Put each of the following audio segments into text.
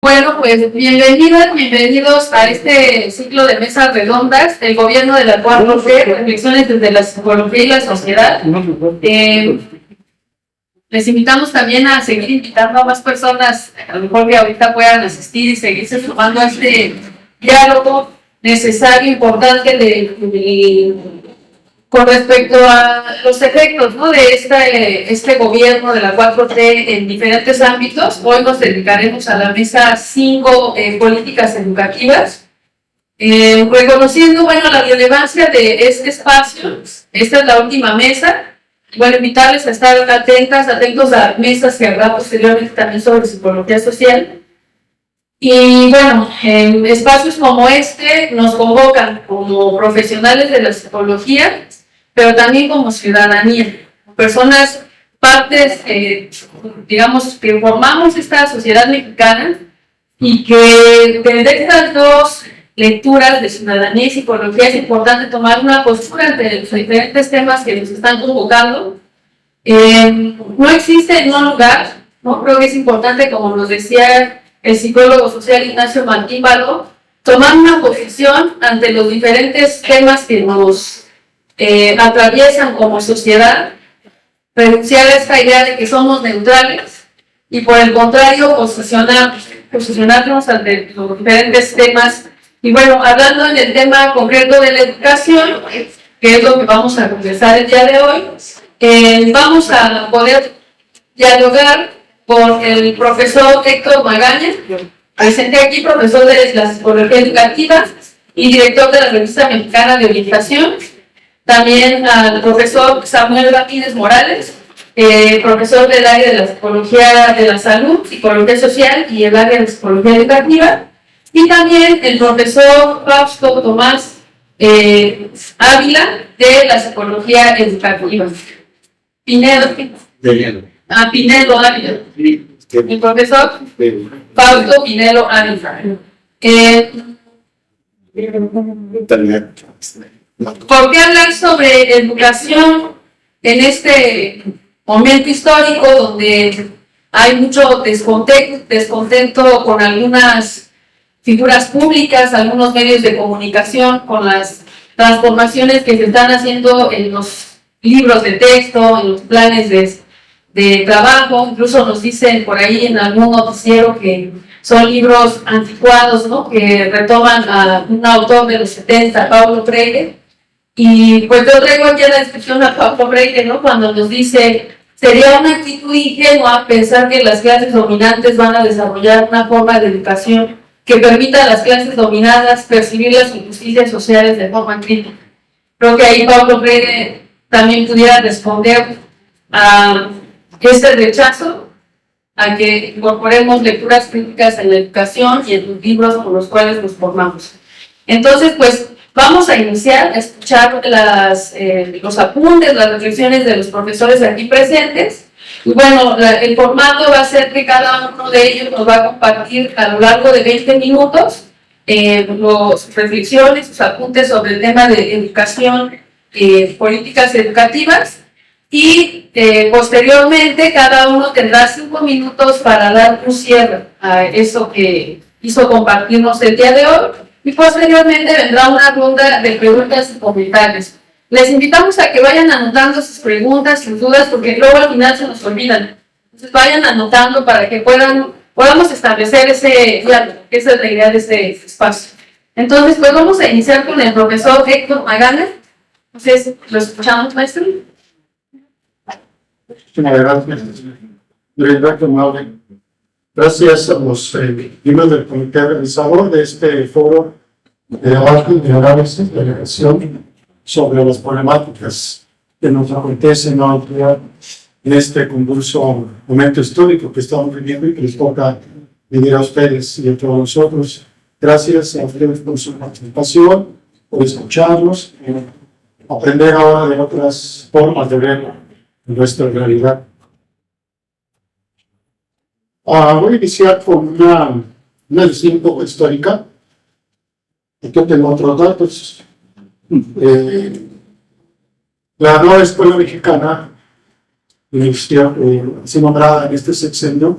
Bueno, pues bienvenidas, bienvenidos a este ciclo de mesas redondas, el gobierno de la 4T, reflexiones desde la psicología y la sociedad. Les invitamos también a seguir invitando a más personas, a lo mejor que ahorita puedan asistir y seguirse sumando a este diálogo necesario, importante con respecto a los efectos, ¿no?, de este gobierno de la 4T en diferentes ámbitos. Hoy nos dedicaremos a la mesa 5, políticas educativas, reconociendo, la relevancia de este espacio. Esta es la última mesa. Bueno, invitarles a estar atentos a mesas que habrá posteriormente también sobre psicología social. Y bueno, en espacios como este nos convocan como profesionales de la psicología, pero también como ciudadanía, personas, partes, digamos, que formamos esta sociedad mexicana y que desde estas dos lecturas de ciudadanía y psicología es importante tomar una postura ante los diferentes temas que nos están convocando. No existe un lugar, ¿no? Creo que es importante, como nos decía el psicólogo social Ignacio Martín Baró, tomar una posición ante los diferentes temas que nos atraviesan como sociedad, renunciar a esta idea de que somos neutrales y por el contrario posicionarnos ante los diferentes temas. Y bueno, hablando en el tema concreto de la educación, que es lo que vamos a conversar el día de hoy, vamos a poder dialogar con el profesor Héctor Magaña, presente aquí, profesor de la psicología educativa y director de la Revista Mexicana de Orientación. También al profesor Samuel Ramírez Morales, profesor del área de la psicología de la salud, psicología social y el área de psicología educativa. Y también el profesor Fausto Tomás Ávila, de la psicología educativa. Pinedo Ávila. El profesor Fausto Pinedo Ávila. ¿Por qué hablar sobre educación en este momento histórico donde hay mucho descontento con algunas figuras públicas, algunos medios de comunicación, con las transformaciones que se están haciendo en los libros de texto, en los planes de trabajo? Incluso nos dicen por ahí en algún noticiero que son libros anticuados, ¿no?, que retoman a un autor de los 70, Paulo Freire. Y pues yo traigo aquí a la descripción a Paulo Freire, ¿no?, cuando nos dice: sería una actitud ingenua pensar que las clases dominantes van a desarrollar una forma de educación que permita a las clases dominadas percibir las injusticias sociales de forma crítica. Creo que ahí Paulo Freire también pudiera responder a este rechazo a que incorporemos lecturas críticas en la educación y en los libros con los cuales nos formamos. Entonces, pues, vamos a iniciar a escuchar los apuntes, las reflexiones de los profesores aquí presentes. Y bueno, el formato va a ser que cada uno de ellos nos va a compartir a lo largo de 20 minutos sus reflexiones, sus apuntes sobre el tema de educación, políticas educativas. Y posteriormente cada uno tendrá 5 minutos para dar un cierre a eso que hizo compartirnos el día de hoy. Y posteriormente vendrá una ronda de preguntas y comentarios. Les invitamos a que vayan anotando sus preguntas, sus dudas, porque luego al final se nos olvidan. Entonces vayan anotando para que podamos establecer ese diálogo, que esa es la idea de este espacio. Entonces, pues vamos a iniciar con el profesor Héctor Magaña. Entonces, ¿lo escuchamos, maestro? Muchas gracias. Gracias a los miembros del comité organizador de este foro de debate y de análisis de educación sobre las problemáticas que nos acontecen hoy en este convulso momento histórico que estamos viviendo y que les toca vivir a ustedes y a todos nosotros. Gracias a ustedes por su participación, por escucharnos, aprender ahora de otras formas de ver nuestra realidad. Voy a iniciar con una visión un poco histórica. Aquí tengo otros datos. La nueva escuela mexicana, así nombrada en este sexenio,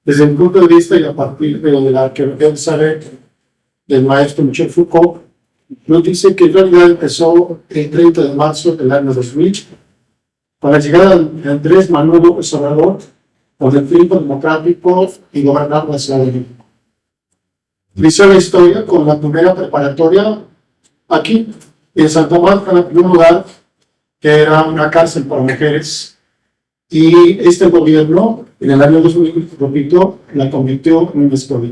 Desde mi punto de vista y a partir de la que saber del maestro Michel Foucault, nos dice que en realidad empezó el 30 de marzo del año 2000 para llegar a Andrés Manuel López Obrador con el triunfo democrático y gobernar la Ciudad de México. Inició la historia con la primera preparatoria aquí, en Santa Marta, en un lugar que era una cárcel para mujeres, y este gobierno, en el año 2000, repito, la convirtió en una escuela.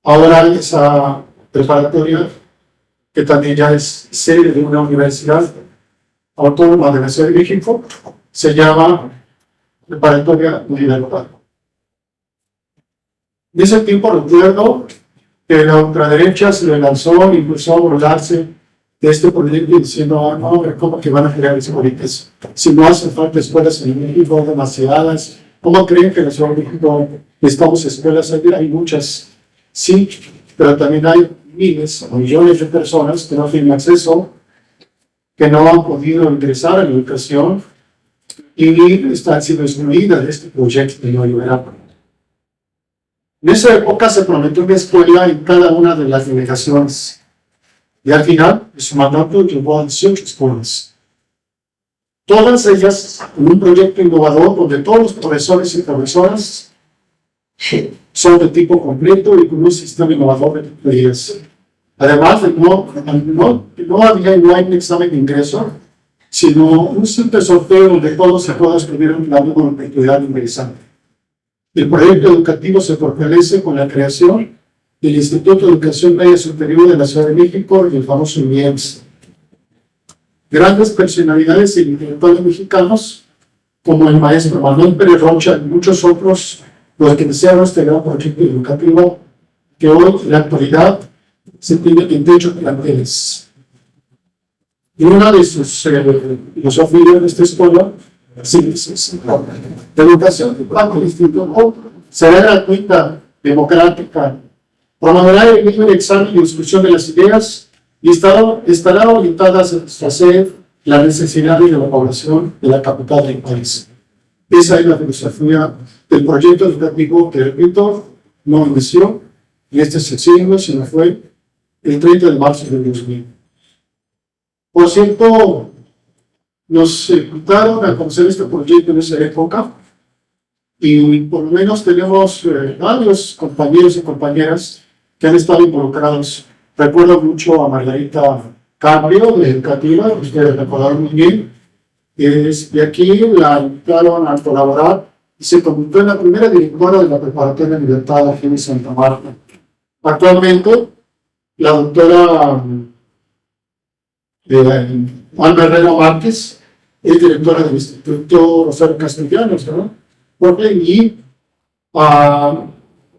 Ahora esa preparatoria, que también ya es sede de una universidad autónoma de la Ciudad de México, se llama Preparatoria Libertad. En ese tiempo recuerdo que la ultraderecha se le lanzó y empezó a burlarse de este proyecto diciendo, no, ¿cómo que van a crear escuelitas? Si no hacen falta escuelas en México, demasiadas. ¿Cómo creen que en la Ciudad de México necesitamos escuelas? Hay muchas, sí, pero también hay miles o millones de personas que no tienen acceso, que no han podido ingresar a la educación y están siendo excluidas de este proyecto neoliberal. En esa época se prometió una escuela en cada una de las delegaciones. Y al final, en su mandato, llevó a 18 escuelas. Todas ellas en un proyecto innovador donde todos los profesores y profesoras son de tipo completo y con un sistema innovador de tutorías. Además, no había no hay un examen de ingreso, sino un simple sorteo donde todos se puedan escribir un plan de oportunidad interesante. El proyecto educativo se fortalece con la creación del Instituto de Educación Media Superior de la Ciudad de México y el famoso IEMS. Grandes personalidades e intelectuales mexicanos, como el maestro Manuel Pérez Rocha y muchos otros, los que iniciaron este gran proyecto educativo, que hoy, en la actualidad, se tiene en techo de planteles. Y una de sus filosofías de esta escuela, de educación del instituto, será gratuita, democrática, promoverá el mismo examen y discusión de las ideas y estará orientada a satisfacer las necesidades de la población de la capital del país. Esa es la filosofía del proyecto educativo que, repito, no inició en este sexenio, sino fue el 30 de marzo del 2000. Por cierto, nos invitaron a conocer este proyecto en esa época y por lo menos tenemos varios compañeros y compañeras que han estado involucrados. Recuerdo mucho a Margarita Cambio de Educativa, ustedes recordaron muy bien, y aquí la invitaron a colaborar y se convirtió en la primera directora de la Preparatoria Libertad aquí en Santa Marta. Actualmente, la doctora Alma Herrera Márquez es directora del Instituto Rosario Castellanos, ¿no? Y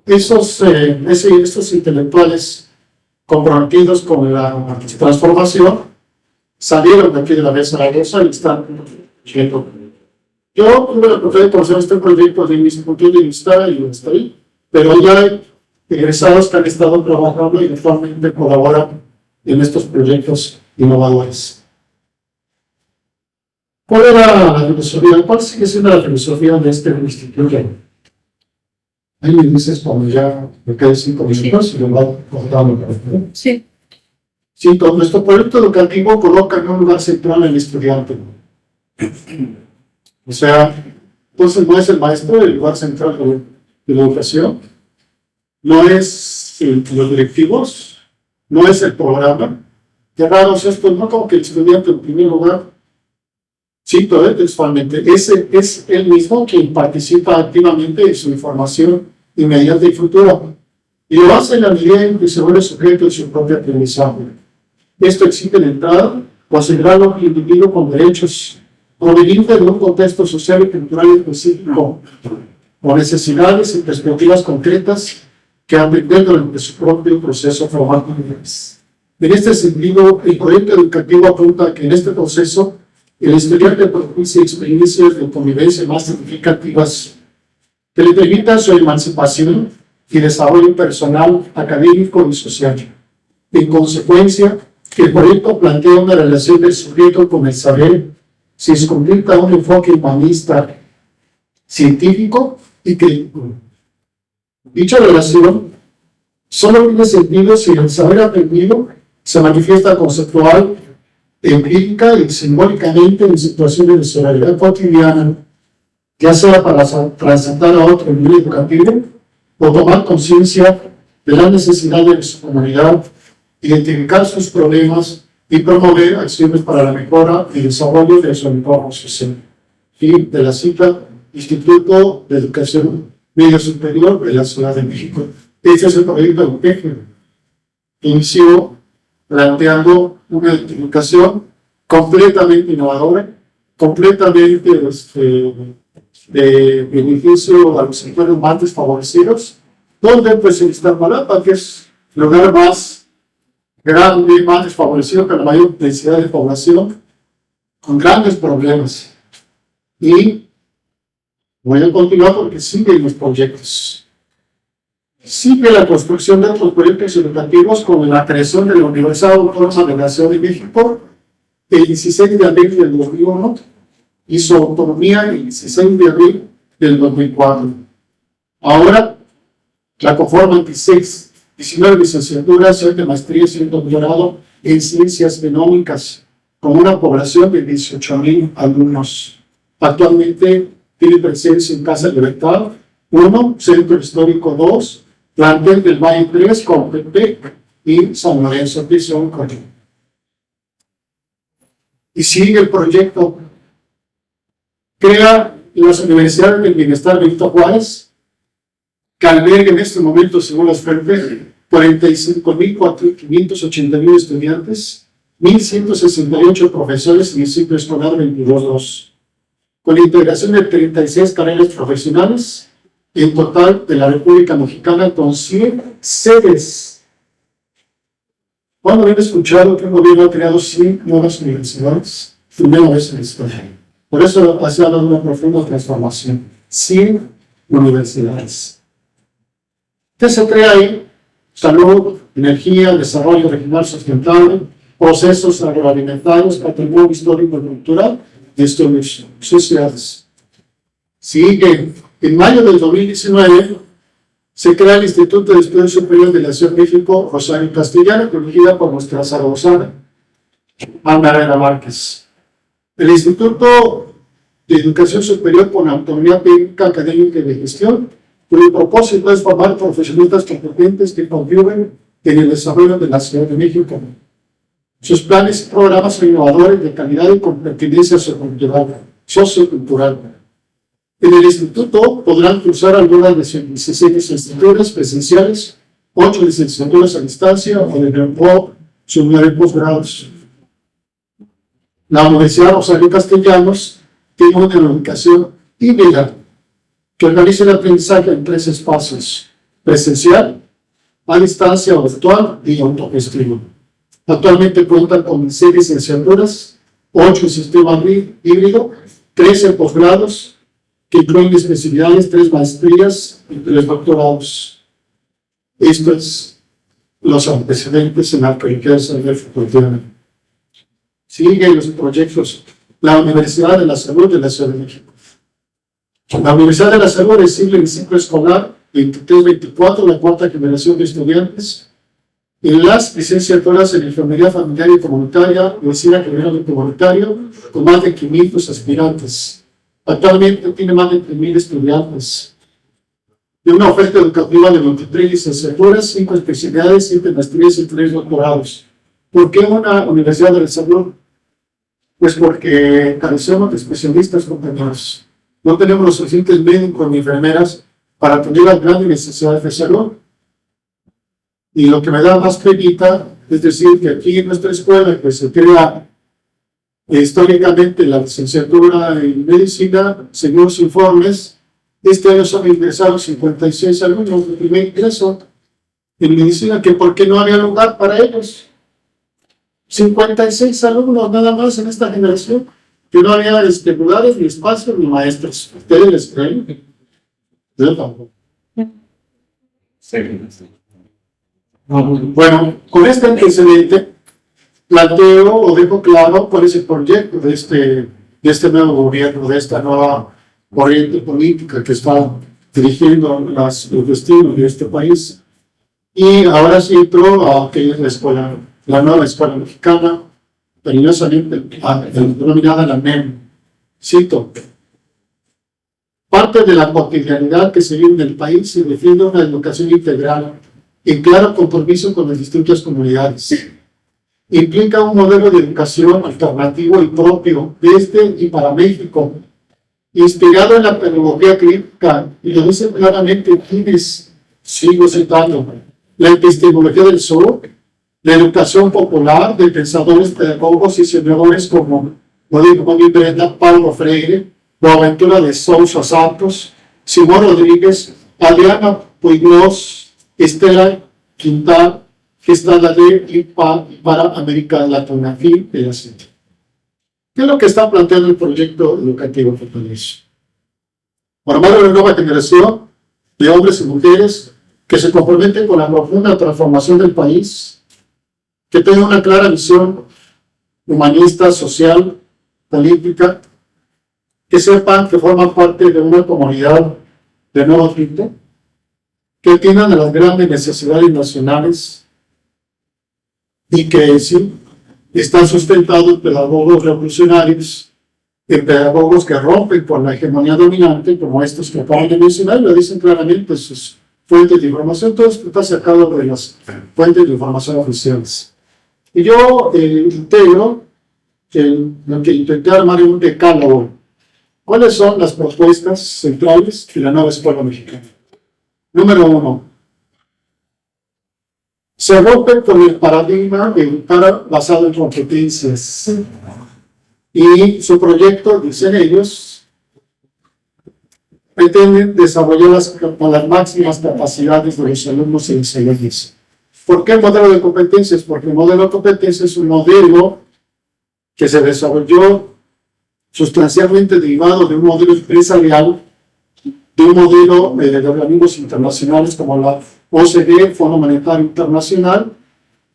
estos intelectuales comprometidos con la transformación salieron de aquí de la Mesa Zaragoza y están yendo. Yo tuve la oportunidad de conocer este proyecto de mi punto de vista y estoy, pero ya hay egresados que han estado trabajando y actualmente colaboran en estos proyectos innovadores. ¿Cuál era la filosofía? ¿Cuál sigue siendo la filosofía de este instituto? Ahí me dices cuando ya me quedé 5 minutos y lo va contando. Sí. Sí, todo nuestro proyecto educativo coloca en un lugar central al estudiante. O sea, entonces no es el maestro el lugar central de la educación, no es los directivos, no es el programa. Qué raro es esto, no como que el estudiante en primer lugar, cito textualmente, ese es él mismo quien participa activamente en su información inmediata y futura, y lo hace en la medida en que se vuelve sujeto de su propio aprendizaje. Esto exige la entrada, considerarlo un individuo con derechos provenientes de un contexto social y cultural específico, con necesidades y perspectivas concretas que aprender durante su propio proceso formativo. En este sentido, el proyecto educativo apunta a que en este proceso el estudiante propicie experiencias de convivencia más significativas que le permitan su emancipación y desarrollo personal, académico y social. En consecuencia, el proyecto plantea una relación del sujeto con el saber, se convierta en un enfoque humanista, científico y crítico. Dicha relación solo tiene sentido si el saber aprendido se manifiesta conceptual, empírica y simbólicamente en situaciones de solidaridad cotidiana, ya sea para trascender a otro nivel educativo o tomar conciencia de la necesidad de su comunidad, identificar sus problemas y promover acciones para la mejora y desarrollo de su entorno social. Fin de la cita, Instituto de Educación Media Superior de la Ciudad de México. Este es el proyecto de UPEG. Inició planteando una educación completamente innovadora, completamente de beneficio a los sectores más desfavorecidos, donde pues en Iztapalapa, que es el lugar más grande, más desfavorecido, con la mayor densidad de población, con grandes problemas. Y voy a continuar porque siguen los proyectos. Sigue la construcción de otros proyectos educativos como la creación de la Universidad Autónoma de la Ciudad de México el 16 de abril del 2001 y su autonomía el 16 de abril del 2004. Ahora la conforman 19 licenciaturas, 7 maestrías y un doctorado en ciencias genómicas, con una población de 18,000 alumnos. Actualmente tiene presencia en Casa Libertad 1, Centro Histórico 2, Plantel del Valle 3, con PP y San Lorenzo, Prisión con. Y sigue el proyecto. Crea las universidades del bienestar Benito Juárez, que alberga en este momento, según las fuentes, 45,581 estudiantes, 1,168 profesores en el ciclo escolar 22-2, con la integración de 36 carreras profesionales, en total de la República Mexicana, con 100 sedes. ¿Cuándo habían escuchado que un gobierno ha creado 100 nuevas universidades? Primera vez en la historia. Por eso ha sido una profunda transformación. 100 universidades. ¿Qué se crea ahí? Salud, energía, desarrollo regional sustentable, procesos agroalimentarios, patrimonio histórico y cultural y estudios sociales. Sigue. En mayo del 2019 se crea el Instituto de Estudios Superiores de la Ciudad de México, Rosario Castellano, dirigida por nuestra zaragozana, Ana Herrera Márquez. El Instituto de Educación Superior con autonomía técnica, académica y de gestión, cuyo propósito es formar profesionistas competentes que contribuyen en el desarrollo de la Ciudad de México. Sus planes y programas son innovadores de calidad y con pertinencia sociocultural. En el instituto podrán cursar algunas de sus 16 licenciaturas presenciales, 8 licenciaturas a distancia o sus 9 posgrados. La Universidad Rosario Castellanos tiene una educación híbrida que organiza el aprendizaje en 3 espacios: presencial, a distancia o virtual y autogestivo. Actualmente cuentan con 6 licenciaturas, 8 en sistema híbrido, 13 posgrados, que incluyen especialidades, 3 maestrías y 3 doctorados. Esto es los antecedentes en la que del futuro. Siguen los proyectos. La Universidad de la Salud de la Ciudad de México. La Universidad de la Salud recibe el ciclo escolar 23-24, la 4ª generación de estudiantes, en las licenciaturas en Enfermería Familiar y Comunitaria, Medicina General y Comunitario, con más de 500 aspirantes. Actualmente tiene más de 3,000 estudiantes. De una oferta educativa de 23 licenciaturas, 5 especialidades, 7 maestrías y 3 doctorados. ¿Por qué una universidad de la salud? Pues porque carecemos de especialistas, compañeros. No tenemos los suficientes médicos ni enfermeras para atender las grandes necesidades de salud. Y lo que me da más penita es decir que aquí en nuestra escuela, que se crea históricamente la licenciatura en medicina, según los informes, este año son ingresados 56 alumnos de primer ingreso en medicina, que ¿por qué no había lugar para ellos? 56 alumnos nada más en esta generación, que no había lugares, ni espacios, ni maestros. ¿Ustedes les creen? Yo tampoco. Bueno, con este antecedente, planteo o dejo claro cuál es el proyecto de este nuevo gobierno, de esta nueva corriente política que está dirigiendo los destinos de este país. Y ahora sí entró a que es la escuela, la nueva escuela mexicana, cariñosamente denominada la NEM. Cito: parte de la cotidianidad que se vive en el país se defiende una educación integral en claro compromiso con las distintas comunidades. Implica un modelo de educación alternativo y propio desde y para México, inspirado en la pedagogía crítica, y lo dicen claramente quienes, sigo citando, la epistemología del sur, la educación popular de pensadores, pedagogos y senadores como Godín Brenda, Paulo Freire, Boaventura de Sousa Santos, Simón Rodríguez, Adriana Puiglos, Estela Quintal, que está la de y para América Latina. Fin de la cita. ¿Qué es lo que está planteando el proyecto educativo Fortaleza? Formar una nueva generación de hombres y mujeres que se comprometen con la profunda transformación del país, que tengan una clara visión humanista, social, política, que sepan que forman parte de una comunidad de nuevo tipo, que atiendan a las grandes necesidades nacionales y que sí están sustentados en pedagogos revolucionarios, en pedagogos que rompen con la hegemonía dominante, como estos que acaban de mencionar, lo dicen claramente sus fuentes de información. Todo esto está sacado de las fuentes de información oficiales. Y yo integro lo que intenté armar en un decálogo. ¿Cuáles son las propuestas centrales de la nueva escuela mexicana? Número 1. Se rompe con el paradigma de educar basado en competencias. Y su proyecto, dicen ellos, pretende desarrollar las máximas capacidades de los alumnos y enseñantes. ¿Por qué el modelo de competencias? Porque el modelo de competencias es un modelo que se desarrolló sustancialmente derivado de un modelo empresarial, de un modelo de organismos internacionales como la OCDE, Fondo Monetario Internacional,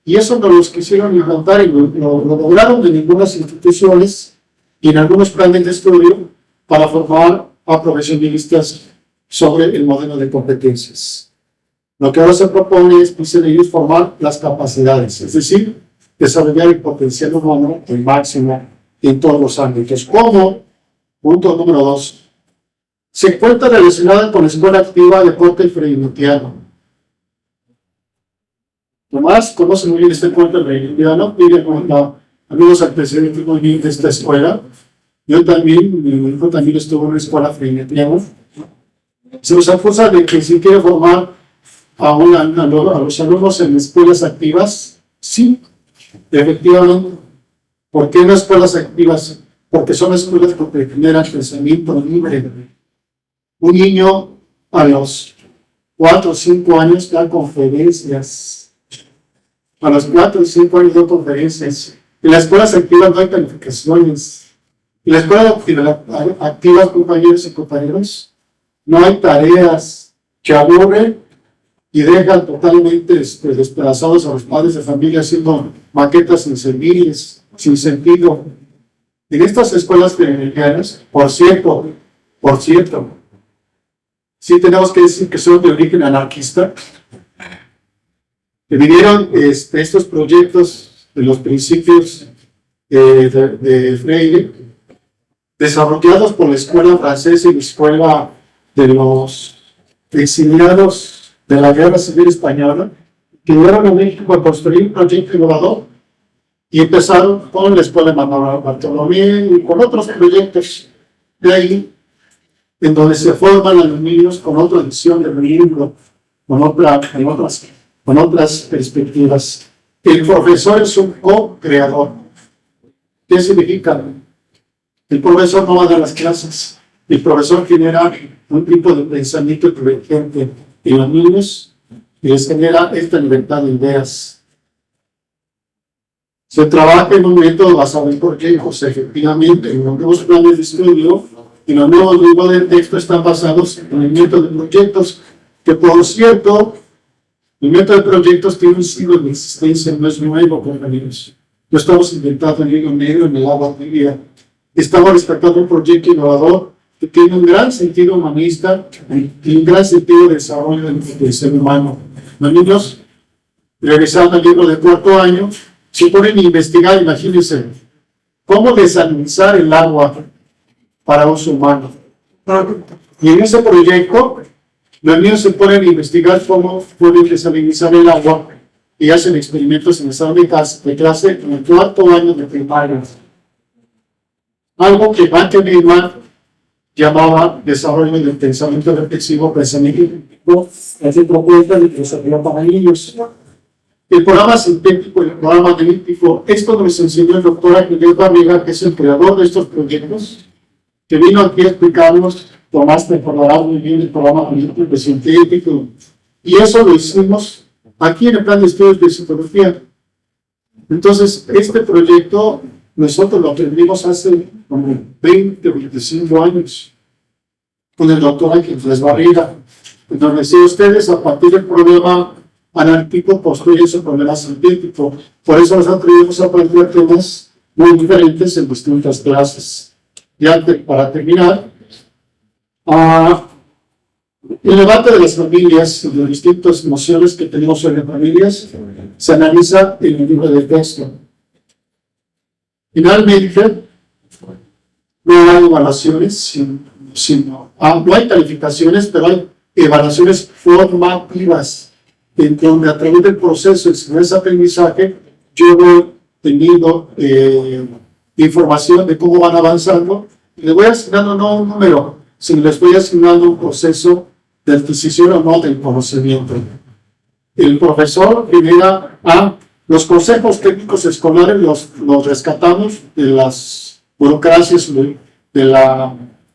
y eso no los quisieron implantar y lo lograron en algunas instituciones y en algunos planes de estudio para formar a profesionistas sobre el modelo de competencias. Lo que ahora se propone es, dicen ellos, formar las capacidades, es decir, desarrollar el potencial humano al máximo en todos los ámbitos. ¿Cómo? Punto número 2. Se encuentra relacionada con la escuela activa de corte freinutiano. Tomás conoce muy bien este corte freinutiano, vive con amigos antecedentes muy bien de esta escuela. Yo también, mi hijo también estuvo en una escuela freinutiana. Se nos acusa de que si quiere formar a los alumnos en escuelas activas. Sí, efectivamente. ¿Por qué no escuelas activas? Porque son escuelas que generan pensamiento libre. Un niño a los 4 o 5 años da conferencias. A los 4 o 5 años da conferencias. En las escuelas activas no hay calificaciones. En las escuelas activas, compañeros y compañeras, no hay tareas que aburren y dejan totalmente despedazados a los padres de familia haciendo maquetas inservibles, sin sentido. En estas escuelas cristianas, por cierto, sí tenemos que decir que son de origen anarquista, que vinieron estos proyectos de los principios de Freire, desarrollados por la escuela francesa y la escuela de los exiliados de la Guerra Civil Española, que llegaron a México a construir un proyecto innovador y empezaron con la escuela de Manuel Bartolomé y con otros proyectos de ahí, en donde se forman a los niños con otra visión del mundo, con otras perspectivas. El profesor es un co-creador. ¿Qué significa? El profesor no va a dar las clases. El profesor genera un tipo de pensamiento inteligente en los niños y les genera esta libertad de ideas. Se trabaja en un método basado en proyectos, efectivamente, en los nuevos planes de estudio y los nuevos libros de texto están basados en el método de proyectos, que por cierto, el método de proyectos tiene un siglo de existencia, no es nuevo, compañeros. No estamos inventando el hilo negro en el agua tibia. Estamos respetando un proyecto innovador que tiene un gran sentido humanista y un gran sentido de desarrollo del ser humano. Los niños, regresando al libro de cuarto año, se ponen a investigar, imagínense, cómo desalinizar el agua para uso humano. Y en ese proyecto, los niños se ponen a investigar cómo pueden desalinizar el agua y hacen experimentos en el salón de clase en el cuarto año de primaria. Algo que Banter Needman llamaba desarrollo del pensamiento reflexivo, pensamiento crítico, hace propuesta de desarrollo para niños. El programa sintético y el programa analítico, esto nos enseñó el doctor Ángel Barriga, que es el creador de estos proyectos, que vino aquí a explicarnos. Tomás te recordará muy bien el programa analítico y sintético, y eso lo hicimos aquí en el plan de estudios de psicología. Entonces, este proyecto nosotros lo aprendimos hace como 20 o 25 años con el doctor Ángel Barriga. Entonces, si ustedes a partir del programa analítico construyen su problema sintético, por eso nosotros íbamos a aprender temas muy diferentes en distintas clases. Ya para terminar, el debate de las familias y de las distintas emociones que tenemos sobre familias se analiza en el libro de texto. Finalmente, no hay evaluaciones, no hay calificaciones, pero hay evaluaciones formativas, en donde a través del proceso de aprendizaje yo voy teniendo información de cómo van avanzando y les voy asignando no un número, sino les voy asignando un proceso de adquisición o no del conocimiento. El profesor genera los consejos técnicos escolares, los rescatamos de las burocracias de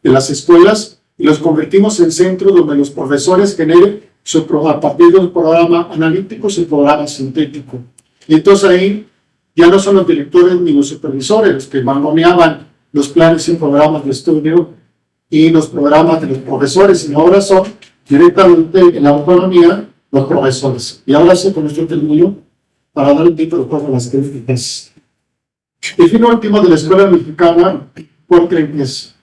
las escuelas y los convertimos en centros donde los profesores generen a partir del programa analítico y el programa sintético. Y entonces ahí ya no son los directores ni los supervisores los que mangoneaban los planes y programas de estudio y los programas de los profesores, sino ahora son directamente en la autonomía los profesores. Y ahora sí, con esto termino para dar un tipo de cosas a las críticas. El fin último de la escuela mexicana, ¿por qué es?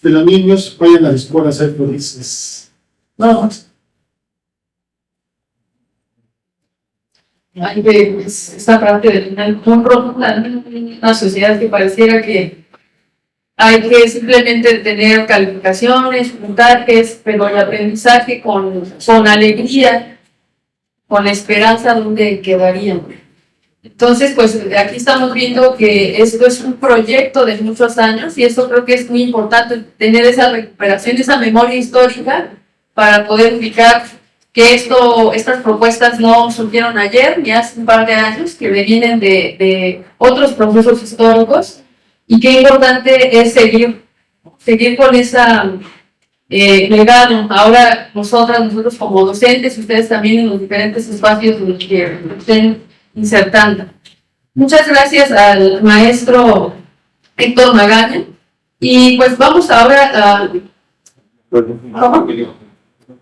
Que los niños vayan a la escuela a ser felices. Nada más. Hay que esta parte de una sociedad que pareciera que hay que simplemente tener calificaciones, puntajes, pero el aprendizaje con alegría, con esperanza, ¿dónde quedarían? Entonces, pues aquí estamos viendo que esto es un proyecto de muchos años y eso creo que es muy importante, tener esa recuperación, esa memoria histórica para poder ubicar que estas propuestas no surgieron ayer ni hace un par de años, que vienen de otros procesos históricos, y qué importante es seguir con esa legado. Ahora nosotros como docentes, ustedes también en los diferentes espacios en los que estén insertando. Muchas gracias al maestro Héctor Magaña, y pues vamos ahora a...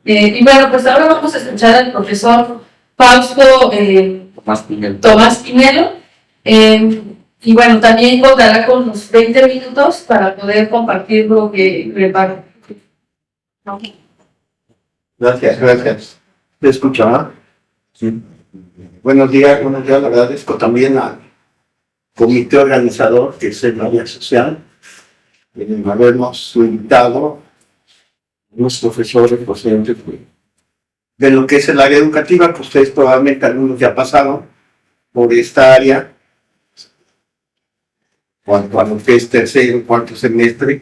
y bueno, pues ahora vamos a escuchar al profesor Fausto Tomás Pinelo, y bueno, también contará con los 20 minutos para poder compartir lo que prepara. Gracias. ¿Me escuchaba? Sí. Buenos días, le agradezco también al comité organizador, que es el área social, en habernos invitado, unos profesores docentes de lo que es el área educativa, que ustedes probablemente algunos ya pasaron por esta área, cuanto a lo que es tercero, cuarto semestre,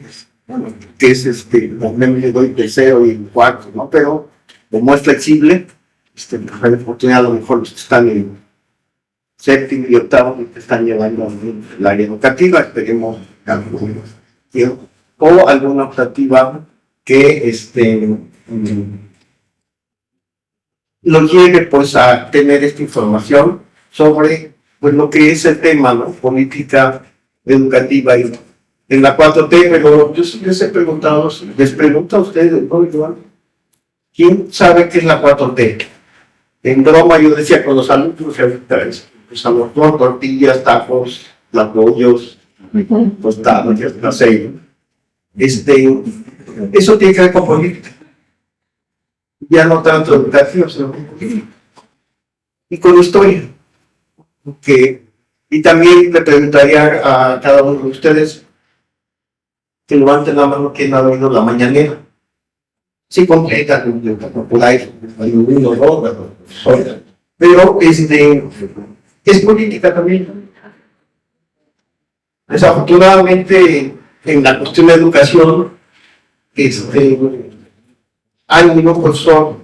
que es también le doy tercero y cuarto, ¿no? Pero como es flexible, hay oportunidad, a lo mejor los que están en séptimo y octavo que están llevando el área educativa, esperemos o alguna optativa que lo lleve pues a tener esta información sobre pues lo que es el tema, ¿no? Política educativa y en la 4T, pero yo sí les he preguntado, les pregunto a ustedes, ¿no, Iván? ¿Quién sabe qué es la 4T? En broma yo decía con los alumnos que ahorita pues tortillas, tacos, pollos, tostados, ya no sé. eso tiene que ver con política. Ya no tanto educación, sino con política. Y con historia. Y también le preguntaría a cada uno de ustedes que levanten la mano quien ha oído la mañanera. Sí, completa, popular, hay uno, dos, pero es política también. Desafortunadamente, en la cuestión de educación, hay un profesor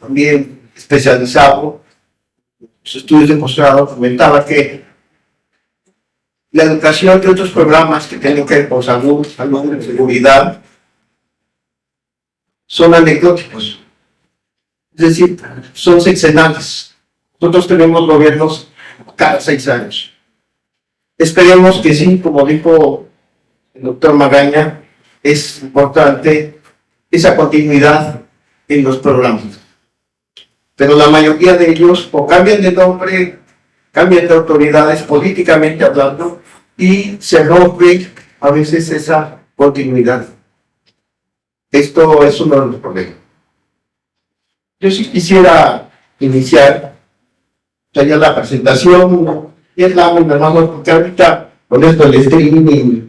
también especializado, sus estudios de posgrado comentaba que la educación de otros programas que tienen que ver con salud, seguridad, son anecdóticos. Es decir, son sexenales. Nosotros tenemos gobiernos cada 6 años. Esperemos que sí, como dijo el doctor Magaña, es importante esa continuidad en los programas. Pero la mayoría de ellos o cambian de nombre, cambian de autoridades políticamente hablando y se rompe a veces esa continuidad. Esto es uno de los problemas. Yo sí quisiera iniciar ya la presentación, y es la hermano, porque ahorita con esto del streaming,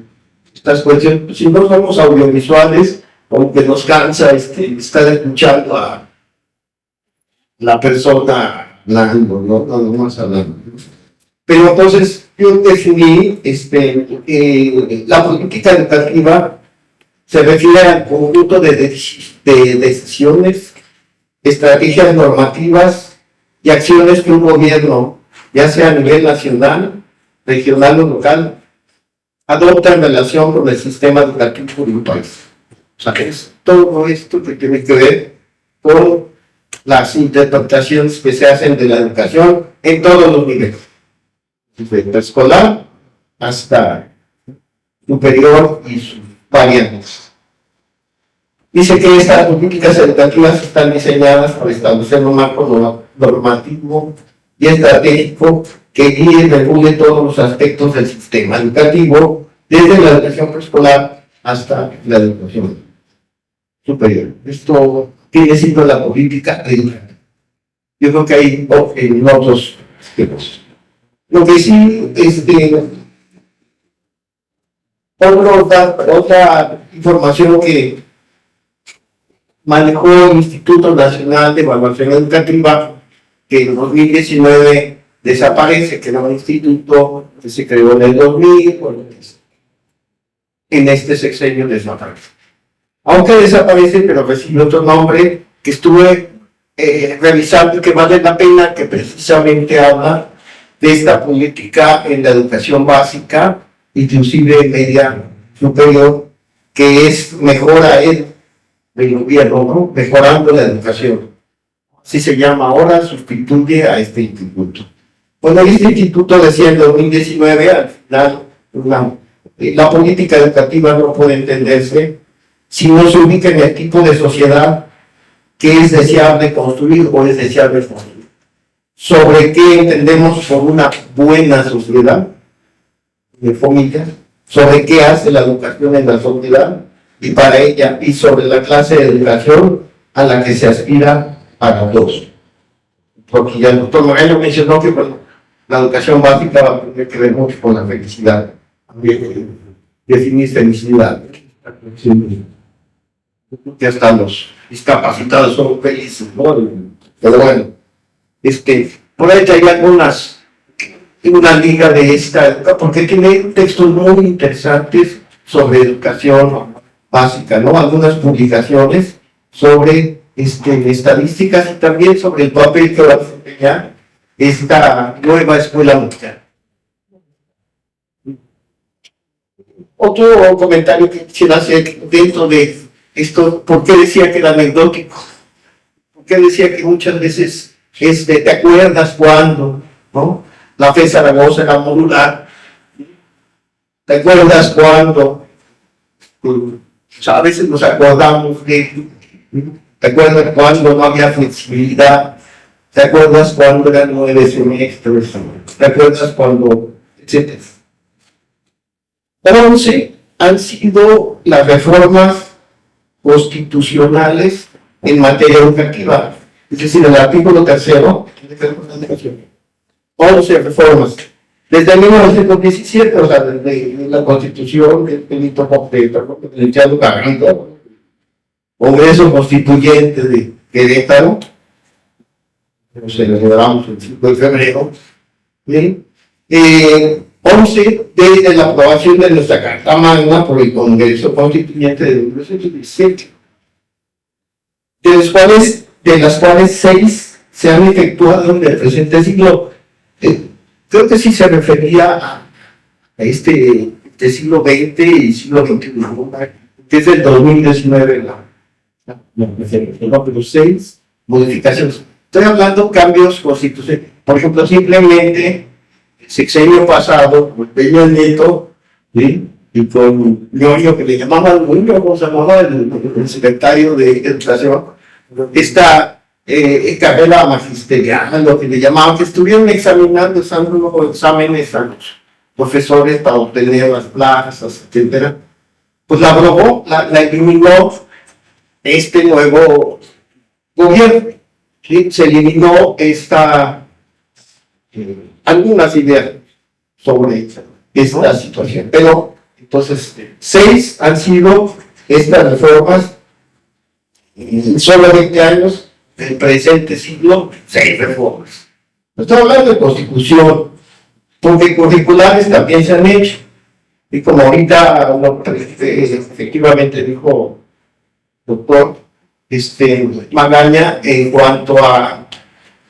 estas cuestiones, si no somos audiovisuales, aunque nos cansa estar escuchando a la persona hablando, no más hablando. Pero entonces yo definí la política educativa se refiere al conjunto de decisiones, estrategias normativas y acciones que un gobierno, ya sea a nivel nacional, regional o local, adopta en relación con el sistema educativo de un país. O sea, es todo esto que tiene que ver con las interpretaciones que se hacen de la educación en todos los niveles, desde preescolar hasta superior y sus variantes. Dice que estas políticas educativas están diseñadas para establecer un marco normativo y estratégico que guíe y regule todos los aspectos del sistema educativo, desde la educación preescolar hasta la educación superior. Esto tiene sido la política educativa. Yo creo que hay en otros aspectos. Lo que sí, otra información que manejó el Instituto Nacional de Evaluación Educativa, que en 2019 desaparece, que era un instituto que se creó en el 2000, en este sexenio desaparece. Aunque desaparece, pero recibe otro nombre que estuve revisando y que vale la pena, que precisamente habla de esta política en la educación básica, inclusive media superior, que es mejora el gobierno, ¿no? Mejorando la educación. Así se llama ahora, sustituye a este instituto. Bueno, este instituto decía en 2019, al final, la política educativa no puede entenderse si no se ubica en el tipo de sociedad que es deseable construir o es deseable construir. ¿Sobre qué entendemos por una buena sociedad de familias? ¿Sobre qué hace la educación en la sociedad? Y para ella, y sobre la clase de educación a la que se aspira para todos. Porque ya el doctor Moreno mencionó que la educación básica va a tener que ver mucho con la felicidad. Definir felicidad. Ya están los discapacitados, son felices, ¿no? Pero bueno, por ahí hay una liga de esta, porque tiene textos muy interesantes sobre educación básica, ¿no? Algunas publicaciones sobre estadísticas y también sobre el papel que va a desempeñar esta nueva escuela mundial. Otro comentario que quisiera hacer dentro de esto, ¿por qué decía que era anecdótico? ¿Por qué decía que muchas veces ¿te acuerdas cuando, ¿no? La FE Zaragoza era modular? ¿Te acuerdas cuando? O sea, a veces nos acordamos ¿te acuerdas cuando no había flexibilidad? ¿Te acuerdas cuando eran 9 semestres? ¿Te acuerdas cuando? Etcétera. 11 han sido las reformas constitucionales en materia educativa. Es decir, el artículo 3º, 11 reformas. Desde 1917, o sea, desde la Constitución del Benito Juárez, del Chavo Carranco, Congreso Constituyente de Querétaro, se lo celebramos el 5 de febrero, ¿sí? 11 desde la aprobación de nuestra Carta Magna por el Congreso Constituyente de 1917, de las cuales 6 se han efectuado en el presente siglo. Creo que sí se refería a este siglo XX y siglo XXI, que es el 2019, pero 6 modificaciones. Estoy hablando de cambios constitucionales. Por ejemplo, simplemente el sexenio pasado, con Peña Nieto, ¿sí? Y con Ñoño, que le llamaban, ¿cómo se llamaba el secretario de Educación? Esta carrera magisterial, lo que le llamaban, que estuvieron examinando, dando exámenes a los profesores para obtener las plazas, etcétera. Pues la abrogó, la eliminó este nuevo gobierno. ¿Sí? Se eliminó algunas ideas sobre esta situación, pero entonces 6 han sido estas reformas en solo 20 años, el presente siglo, 6 reformas. No estamos hablando de constitución, porque curriculares también se han hecho, y como ahorita efectivamente dijo el doctor Magaña, en cuanto a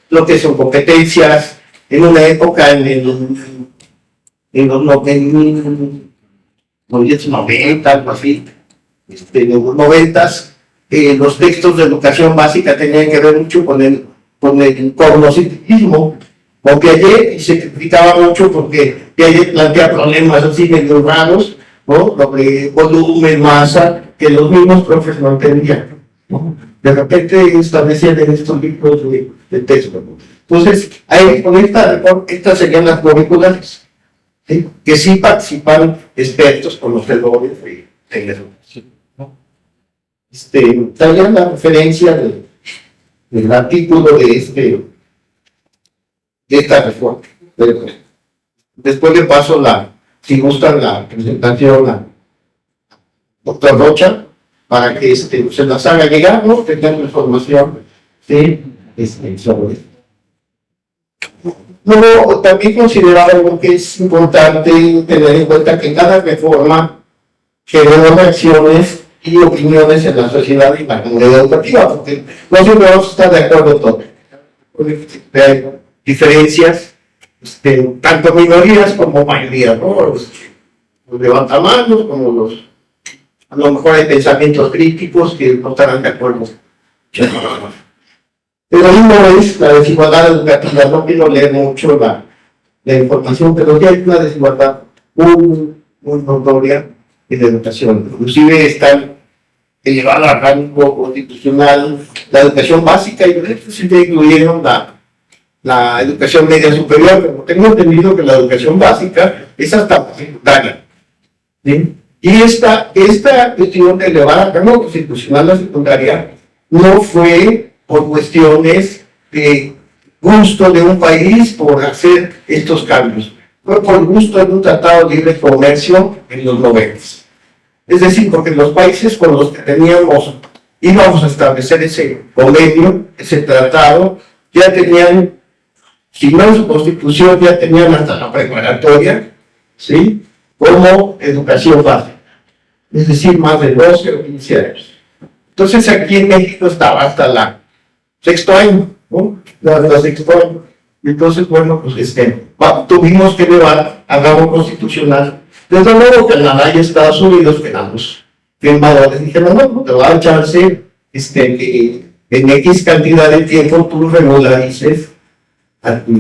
lo que son competencias, en una época en los 90, algo así, en los 90, los textos de educación básica tenían que ver mucho con el cognoscitismo, con Piaget, y se criticaba mucho porque Piaget plantea problemas así medio raros, ¿no? Sobre volumen, masa, que los mismos profes no entendían, ¿no? De repente establecían en estos libros de texto, ¿no? Entonces, ahí, con estas serían las curriculares, ¿sí? Que sí participan expertos, conocedores de la educación, ¿no? Traían la referencia del artículo de esta reforma. Después le paso si gustan, la presentación a doctor Rocha, para que se las haga llegar, ¿no? Tengan información sobre esto. Luego, también consideraba que es importante tener en cuenta que cada reforma generó reacciones y opiniones en la sociedad y la comunidad educativa, porque no siempre vamos a estar de acuerdo todos. Hay diferencias, tanto minorías como mayorías, ¿no? Los levantamanos, como a lo mejor hay pensamientos críticos que no estarán de acuerdo. Pero ahí no es la desigualdad educativa, no quiero leer mucho la información, pero ya hay una desigualdad muy notoria en la educación. Inclusive están elevada al rango constitucional la educación básica, y sí ya incluyeron la educación media superior, pero tengo entendido que la educación básica es hasta secundaria, ¿sí? Y esta cuestión de elevar al rango constitucional la secundaria no fue por cuestiones de gusto de un país por hacer estos cambios. Fue por gusto de un tratado de libre comercio en los 90. Es decir, porque los países con los que íbamos a establecer ese convenio, ese tratado, ya tenían, si no en su constitución, ya tenían hasta la preparatoria, ¿sí? Como educación básica. Es decir, más de 12 o 15 años. Entonces aquí en México estaba hasta la sexto año, ¿no? La sexto año. Entonces, bueno, pues tuvimos que elevar al rango constitucional. Desde luego que en la ley de Estados Unidos quedamos firmadores. Dijeron, no, te va a dar chance en X cantidad de tiempo tú regularices a tus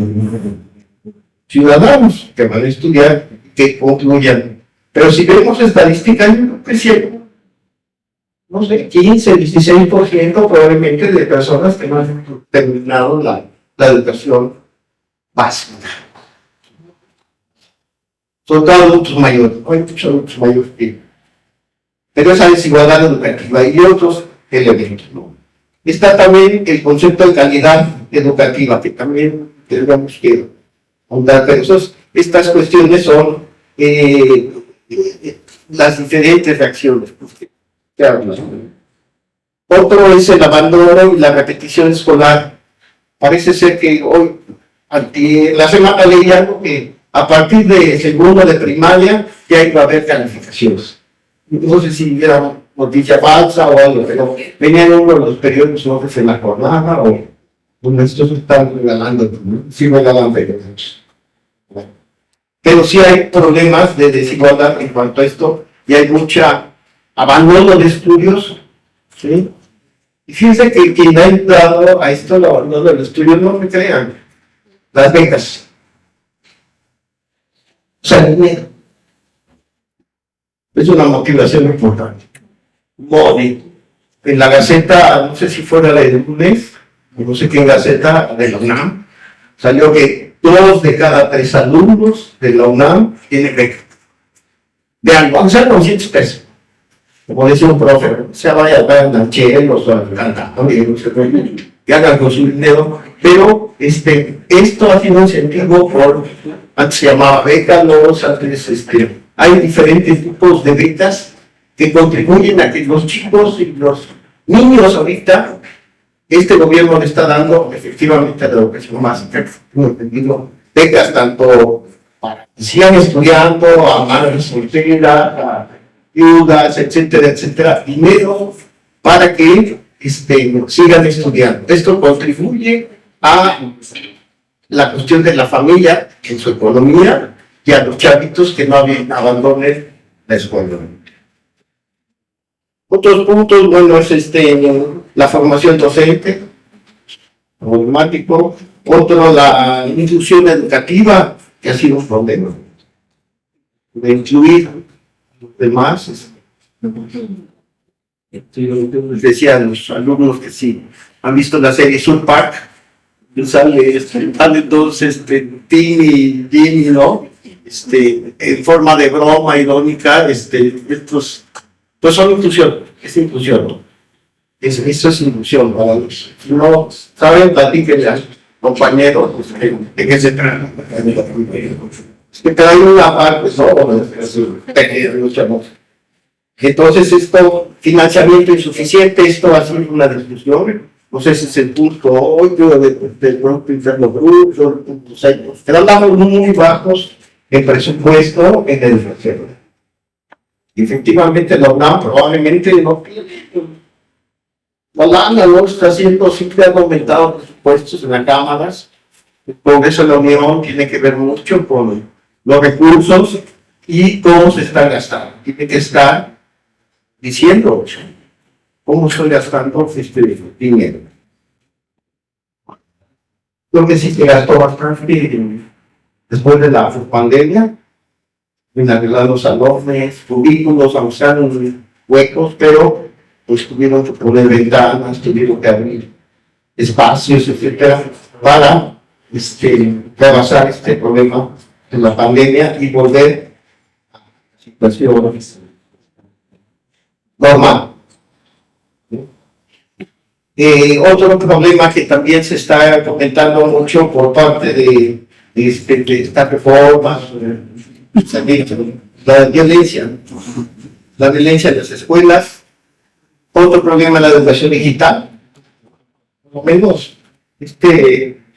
ciudadanos que van a estudiar y que concluyan. Pero si vemos estadísticas, yo creo que sí, no sé, 15, 16% probablemente de personas que no han terminado la educación básica. Son todos adultos mayores, hay muchos adultos mayores que pero esa desigualdad educativa y otros elementos, ¿no? Está también el concepto de calidad educativa, que también tendríamos que ahondar, pero estas cuestiones son las diferentes reacciones. Otro es el abandono y la repetición escolar. Parece ser que hoy, la semana leí algo que a partir de segundo de primaria ya iba a haber calificaciones. No sé si era noticia falsa o algo, pero venía en uno de los periódicos, no sé si en la jornada o donde estos están regalando, sí regalan periódicos. Pero sí hay problemas de desigualdad en cuanto a esto y hay mucha abandono de estudios, ¿sí? Y fíjense que quien ha entrado a esto, el abandono de los estudios, no me crean, las becas. O sea, el dinero. Es una motivación importante. Modi, en la Gaceta, no sé si fuera la de lunes, no sé qué Gaceta de la UNAM, salió que 2 de cada 3 alumnos de la UNAM tienen beca. Vean, vamos a ser con 100 pesos. Como decía un profe, se vaya a ver a chelos o a cantadores, no sé qué, que hagan con su dinero, pero esto ha sido un incentivo por, antes se llamaba bécalos, antes hay diferentes tipos de becas que contribuyen a que los chicos y los niños ahorita, este gobierno le está dando efectivamente a la educación básica, como entendido, becas tanto para que sigan estudiando, a madres solteras, a viudas, etcétera, etcétera, dinero para que sigan estudiando. Esto contribuye a la cuestión de la familia en su economía y a los chavitos que no abandonen la escuela. Otros puntos, bueno, es la formación docente, problemático. Otro, la inclusión educativa, que ha sido un problema. De incluir los demás. Les decía a los alumnos que sí han visto la serie South Park, sale todos Tim y Jimmy, ¿no? En forma de broma irónica, estos pues son inclusión, es inclusión, ¿no? Eso es inclusión para los no saben, platíquenle al compañero pues, de qué se trata. Es que trae una parte, ¿no? Entonces esto, financiamiento insuficiente, esto va a ser una discusión, no sé si es el punto 8 del Producto Interno Bruto, el punto 6, pero andamos muy bajos en presupuesto en educación. Efectivamente, la UNAM probablemente no tiene la lana, no está haciendo, siempre han aumentado presupuestos en las cámaras. El Congreso de la Unión tiene que ver mucho con los recursos y cómo se están gastando. Tiene que estar diciendo cómo estoy gastando este dinero. Creo que sí se gastó bastante después de la pandemia, en arreglar los salones, cubículos, usaron huecos, pero pues tuvieron que poner ventanas, tuvieron que abrir espacios, etcétera, para rebasar este problema de la pandemia y volver a la situación normal. Otro problema que también se está comentando mucho por parte de estas reformas, la violencia en las escuelas. Otro problema es la educación digital. Por lo menos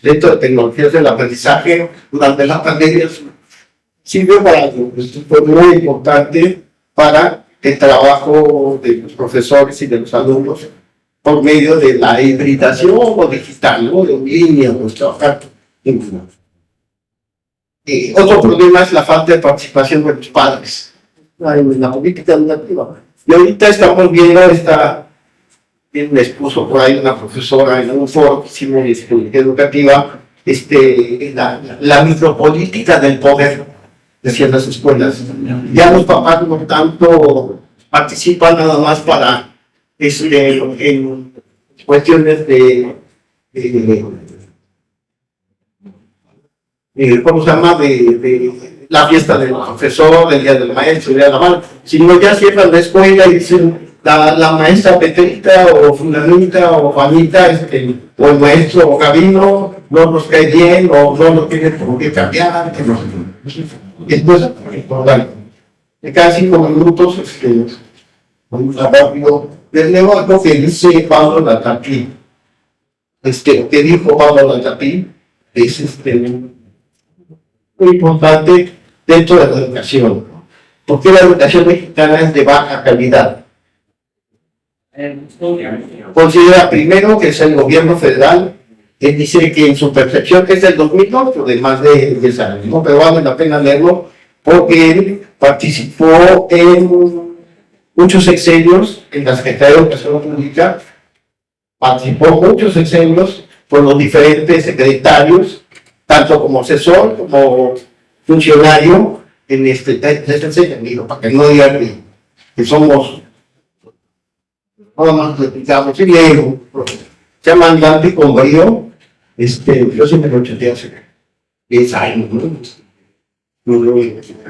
dentro de tecnologías del aprendizaje durante la pandemia sirvió para algo. Esto fue muy importante para el trabajo de los profesores y de los alumnos por medio de la hibridación o digital, ¿no? En línea, pues trabajar en línea. Otro problema es la falta de participación de los padres en la política educativa. Y ahorita estamos viendo bien les puso por ahí una profesora en un foro que hicimos de política educativa, la micropolítica del poder, decían las escuelas. Ya los papás no tanto participan nada más para en cuestiones de ¿cómo se llama? De la fiesta del profesor, el día del maestro, el día de la madre, sino ya cierran la escuela y dicen la maestra Petrita o Fulanita o Juanita, o el maestro Gabino, no nos cae bien o no nos tiene por qué cambiar. Que no. Entonces, de cada 5 minutos, rápido, les leo algo que dice Pablo Latapí. Que dijo Pablo Latapí, es muy importante dentro de la educación, porque la educación mexicana es de baja calidad. Considera primero que es el gobierno federal, él dice que en su percepción, que es del 2008, de más de 10 años, ¿no? Pero vale la pena leerlo porque él participó en muchos sexenios en la Secretaría de Educación Pública, participó muchos sexenios por los diferentes secretarios, tanto como asesor como funcionario en este sexenio, para que no digan que somos nada más replicamos y luego se llaman Dante con brío, yo siempre lo chateé hace 10 años, ¿no?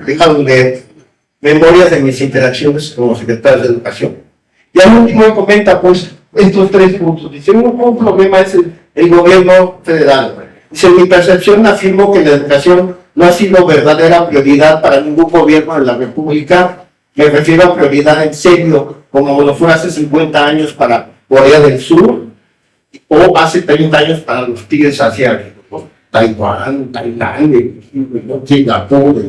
Dejaron de memorias de mis interacciones como secretario de Educación. Y al último comenta, pues, estos 3 puntos. Dice, un problema es el gobierno federal. Dice, en mi percepción afirmo que la educación no ha sido verdadera prioridad para ningún gobierno de la República. Me refiero a prioridad en serio, como lo fue hace 50 años para Corea del Sur, o hace 30 años para los tigres asiáticos, Taiwán, Tailandia, Singapur.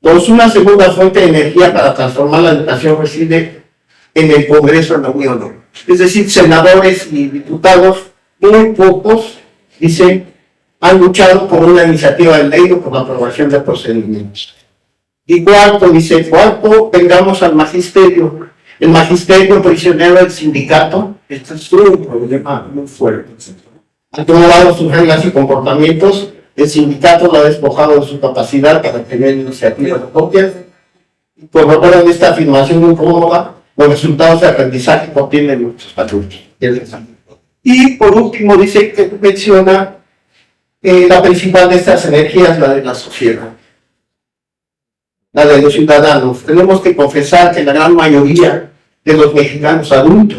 Entonces, una segunda fuente de energía para transformar la educación reside en el Congreso de la Unión. Es decir, senadores y diputados, muy pocos, dice, han luchado por una iniciativa de ley o por la aprobación de procedimientos. Y cuarto, vengamos al magisterio. El magisterio prisionero del sindicato, este es un problema muy fuerte. Han tomado sus reglas y comportamientos, el sindicato lo ha despojado de su capacidad para tener iniciativas propias, y corroboran esta afirmación incómoda, los resultados de aprendizaje que obtienen nuestros patrullos. Y por último, dice que menciona la principal de estas energías, la de la sociedad, la de los ciudadanos. Tenemos que confesar que la gran mayoría de los mexicanos adultos,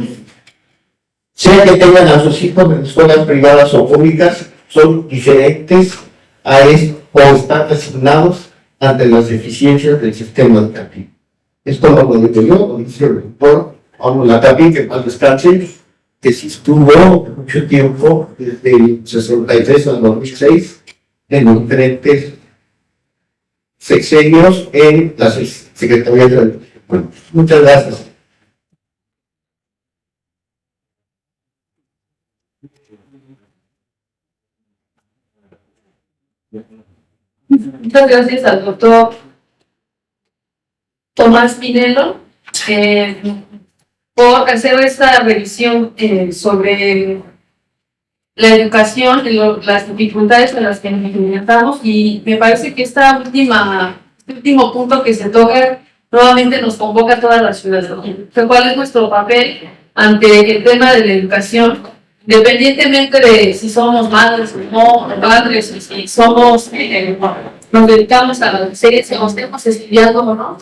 sea que tengan a sus hijos en escuelas privadas o públicas, son diferentes a esto o están resignados ante las deficiencias del sistema educativo. Esto no lo digo yo, lo dice el doctor Pablo Latapí, que más descanse, que sí estuvo mucho tiempo, desde el 63 al 2006, en los diferentes sexenios en las secretarías de Educación. Bueno, muchas gracias. Muchas gracias al doctor Tomás Pinelo por hacer esta revisión sobre la educación y las dificultades con las que nos enfrentamos, y me parece que este último punto que se toca nuevamente nos convoca a toda la ciudadanía. ¿Cuál es nuestro papel ante el tema de la educación? Independientemente de si somos madres o no, padres, o si somos, nos dedicamos a la docencia o estemos estudiando o no,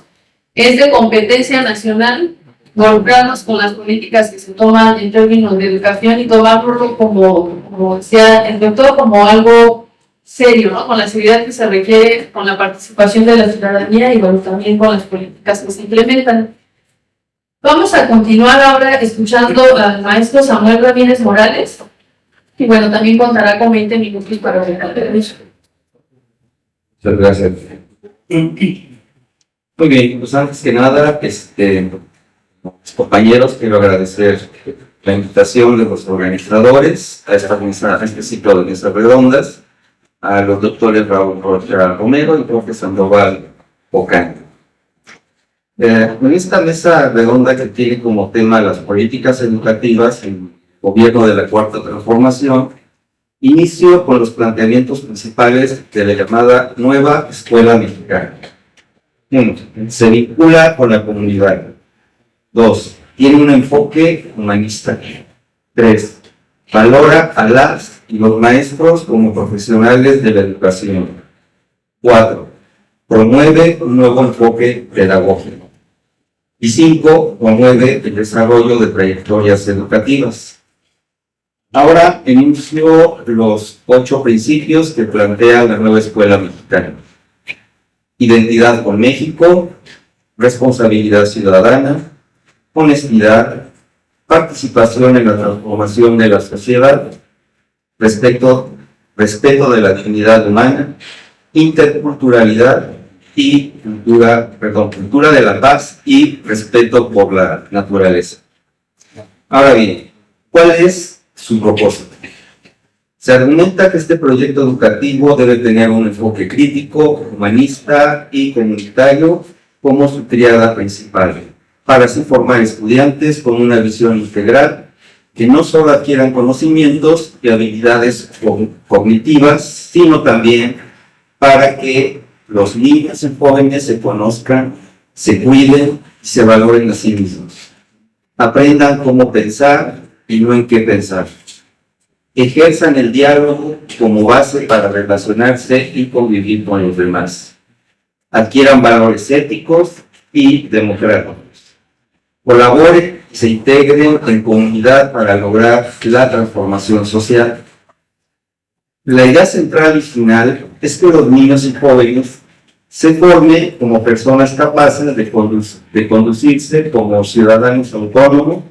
es de competencia nacional involucrarnos con las políticas que se toman en términos de educación y tomarlo como decía el doctor, como algo serio, ¿no? Con la seriedad que se requiere, con la participación de la ciudadanía y bueno, también con las políticas que se implementan. Vamos a continuar ahora escuchando al maestro Samuel Ramírez Morales, y bueno, también contará con 20 minutos para hablar de eso. Muchas gracias. Muy bien, pues antes que nada, los compañeros, quiero agradecer la invitación de los organizadores a este ciclo de mesas redondas, a los doctores Raúl Rocha Romero y profe Sandoval Ocaña. En esta mesa redonda que tiene como tema las políticas educativas en el gobierno de la Cuarta Transformación, inicio con los planteamientos principales de la llamada Nueva Escuela Mexicana. 1. Se vincula con la comunidad. 2. Tiene un enfoque humanista. 3. Valora a las y los maestros como profesionales de la educación. 4. promueve un nuevo enfoque pedagógico. Y 5, promueve el desarrollo de trayectorias educativas. Ahora enuncio los 8 principios que plantea la nueva escuela mexicana. Identidad con México, responsabilidad ciudadana, honestidad, participación en la transformación de la sociedad, respeto de la dignidad humana, interculturalidad y cultura de la paz y respeto por la naturaleza. Ahora bien, ¿cuál es su propósito? Se argumenta que este proyecto educativo debe tener un enfoque crítico, humanista y comunitario como su triada principal, para así formar estudiantes con una visión integral que no solo adquieran conocimientos y habilidades cognitivas, sino también para que los niños y jóvenes se conozcan, se cuiden y se valoren a sí mismos. Aprendan cómo pensar y no en qué pensar. Ejerzan el diálogo como base para relacionarse y convivir con los demás. Adquieran valores éticos y democráticos. Colaboren y se integren en comunidad para lograr la transformación social. La idea central y final es que los niños y jóvenes se formen como personas capaces de conducirse como ciudadanos autónomos,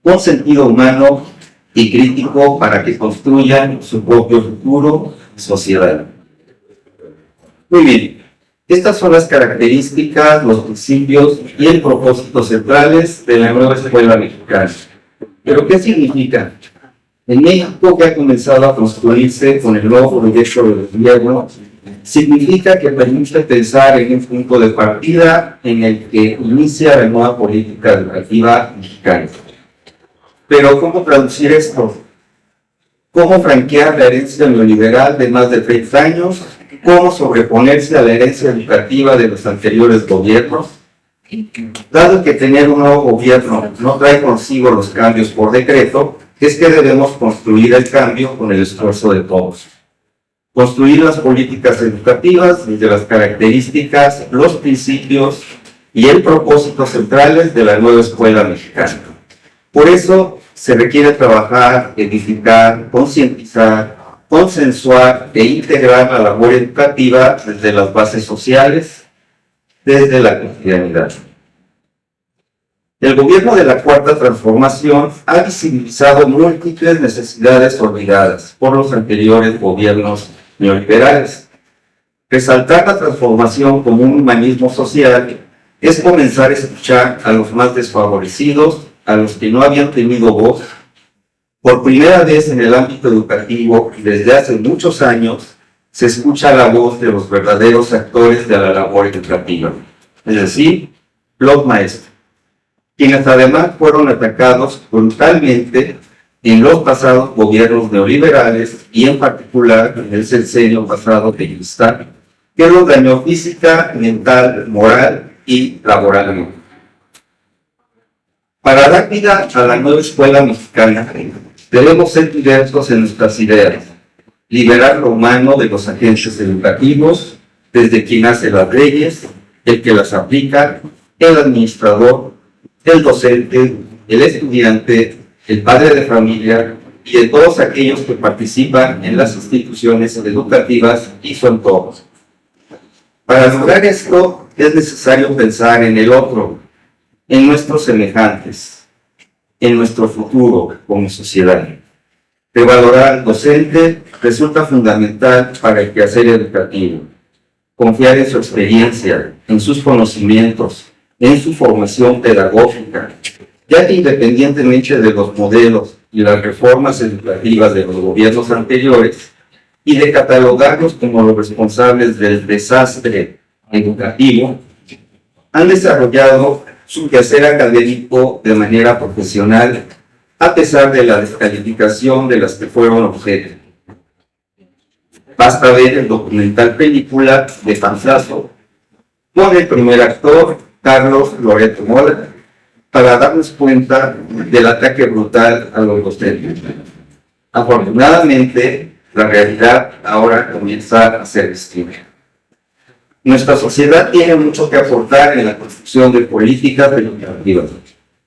con sentido humano y crítico para que construyan su propio futuro y sociedad. Muy bien, estas son las características, los principios y el propósito centrales de la nueva escuela mexicana. ¿Pero qué significa? En México, que ha comenzado a construirse con el nuevo proyecto de gobierno, significa que permite pensar en un punto de partida en el que inicia la nueva política educativa mexicana. Pero, ¿cómo traducir esto? ¿Cómo franquear la herencia neoliberal de más de 30 años? ¿Cómo sobreponerse a la herencia educativa de los anteriores gobiernos? Dado que tener un nuevo gobierno no trae consigo los cambios por decreto, es que debemos construir el cambio con el esfuerzo de todos. Construir las políticas educativas desde las características, los principios y el propósito centrales de la nueva escuela mexicana. Por eso se requiere trabajar, edificar, concientizar, consensuar e integrar la labor educativa desde las bases sociales, desde la cotidianidad. El gobierno de la Cuarta Transformación ha visibilizado múltiples necesidades olvidadas por los anteriores gobiernos neoliberales. Resaltar la transformación como un humanismo social es comenzar a escuchar a los más desfavorecidos, a los que no habían tenido voz. Por primera vez en el ámbito educativo, desde hace muchos años, se escucha la voz de los verdaderos actores de la labor educativa, es decir, los maestros, quienes además fueron atacados brutalmente en los pasados gobiernos neoliberales y en particular en el sexenio pasado de Cristal, que los dañó física, mental, moral y laboralmente. Para dar vida a la nueva escuela mexicana, debemos ser diversos en nuestras ideas, liberar lo humano de los agentes educativos, desde quien hace las leyes, el que las aplica, el administrador, el docente, el estudiante, el padre de familia y de todos aquellos que participan en las instituciones educativas y su entorno. Para lograr esto es necesario pensar en el otro, en nuestros semejantes, en nuestro futuro como sociedad. Revalorar al docente resulta fundamental para el quehacer educativo. Confiar en su experiencia, en sus conocimientos, en su formación pedagógica, ya que independientemente de los modelos y las reformas educativas de los gobiernos anteriores, y de catalogarlos como los responsables del desastre educativo, han desarrollado su quehacer académico de manera profesional, a pesar de la descalificación de las que fueron objeto. Basta ver el documental película de Panzazo, con el primer actor, Carlos Loreto Mola, para darnos cuenta del ataque brutal a los docentes. Afortunadamente, la realidad ahora comienza a ser distinta. Nuestra sociedad tiene mucho que aportar en la construcción de políticas educativas.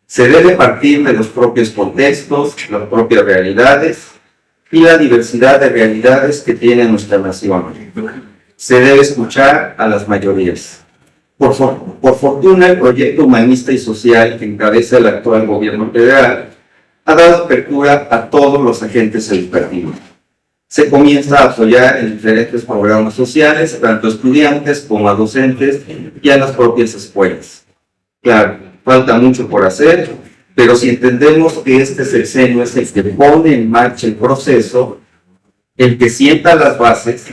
Se debe partir de los propios contextos, las propias realidades y la diversidad de realidades que tiene nuestra nación. Se debe escuchar a las mayorías. Por fortuna, el proyecto humanista y social que encabeza el actual gobierno federal ha dado apertura a todos los agentes educativos. Se comienza a apoyar en diferentes programas sociales, tanto a estudiantes como a docentes y a las propias escuelas. Claro, falta mucho por hacer, pero si entendemos que este sexenio es el que pone en marcha el proceso, el que sienta las bases,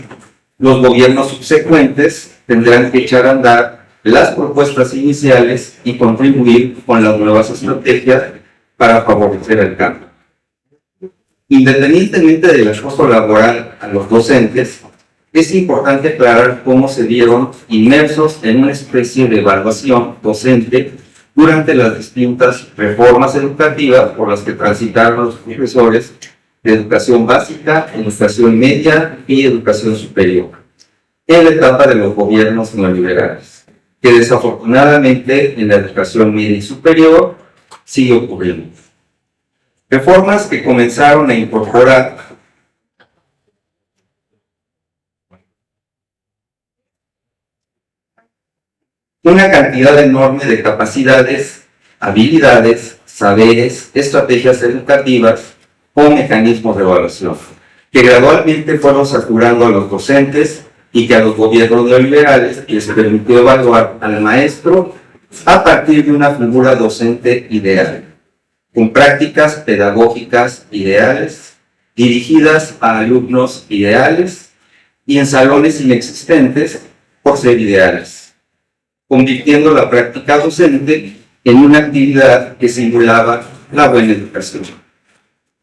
los gobiernos subsecuentes tendrán que echar a andar las propuestas iniciales y contribuir con las nuevas estrategias para favorecer el cambio. Independientemente del acoso laboral a los docentes, es importante aclarar cómo se vieron inmersos en una especie de evaluación docente durante las distintas reformas educativas por las que transitaron los profesores de educación básica, educación media y educación superior, en la etapa de los gobiernos neoliberales, que desafortunadamente en la educación media y superior sigue ocurriendo. Reformas que comenzaron a incorporar una cantidad enorme de capacidades, habilidades, saberes, estrategias educativas o mecanismos de evaluación, que gradualmente fueron saturando a los docentes y que a los gobiernos neoliberales les permitió evaluar al maestro a partir de una figura docente ideal, con prácticas pedagógicas ideales, dirigidas a alumnos ideales y en salones inexistentes por ser ideales, convirtiendo la práctica docente en una actividad que simulaba la buena educación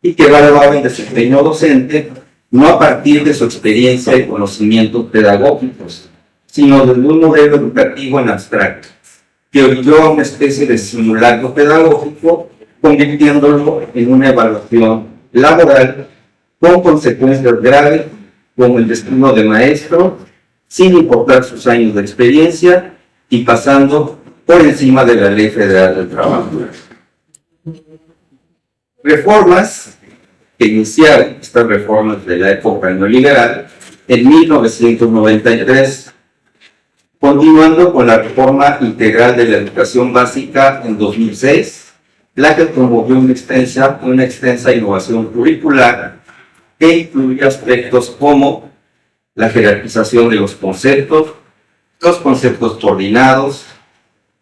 y que evaluaba el desempeño docente no a partir de su experiencia y conocimientos pedagógicos, sino desde un modelo educativo en abstracto, que orilló a una especie de simulacro pedagógico, convirtiéndolo en una evaluación laboral con consecuencias graves como el destino de maestro, sin importar sus años de experiencia y pasando por encima de la Ley Federal del Trabajo. Reformas que iniciaron estas reformas de la época neoliberal en 1993, continuando con la reforma integral de la educación básica en 2006, la que promovió una extensa innovación curricular que incluye aspectos como la jerarquización de los conceptos coordinados,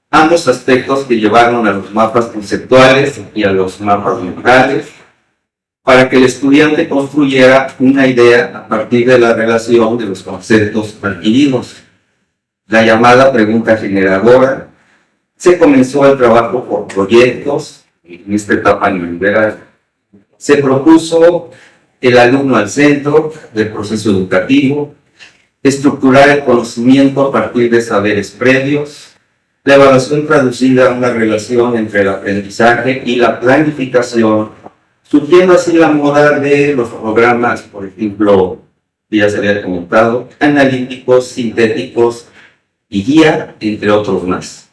ambos aspectos que llevaron a los mapas conceptuales y a los mapas mentales, para que el estudiante construyera una idea a partir de la relación de los conceptos adquiridos. La llamada pregunta generadora. Se comenzó el trabajo por proyectos en esta etapa neoliberal. Se propuso el alumno al centro del proceso educativo, estructurar el conocimiento a partir de saberes previos, la evaluación traducida a una relación entre el aprendizaje y la planificación, surgiendo así la moda de los programas, por ejemplo, que ya se había comentado, analíticos, sintéticos y guía, entre otros más.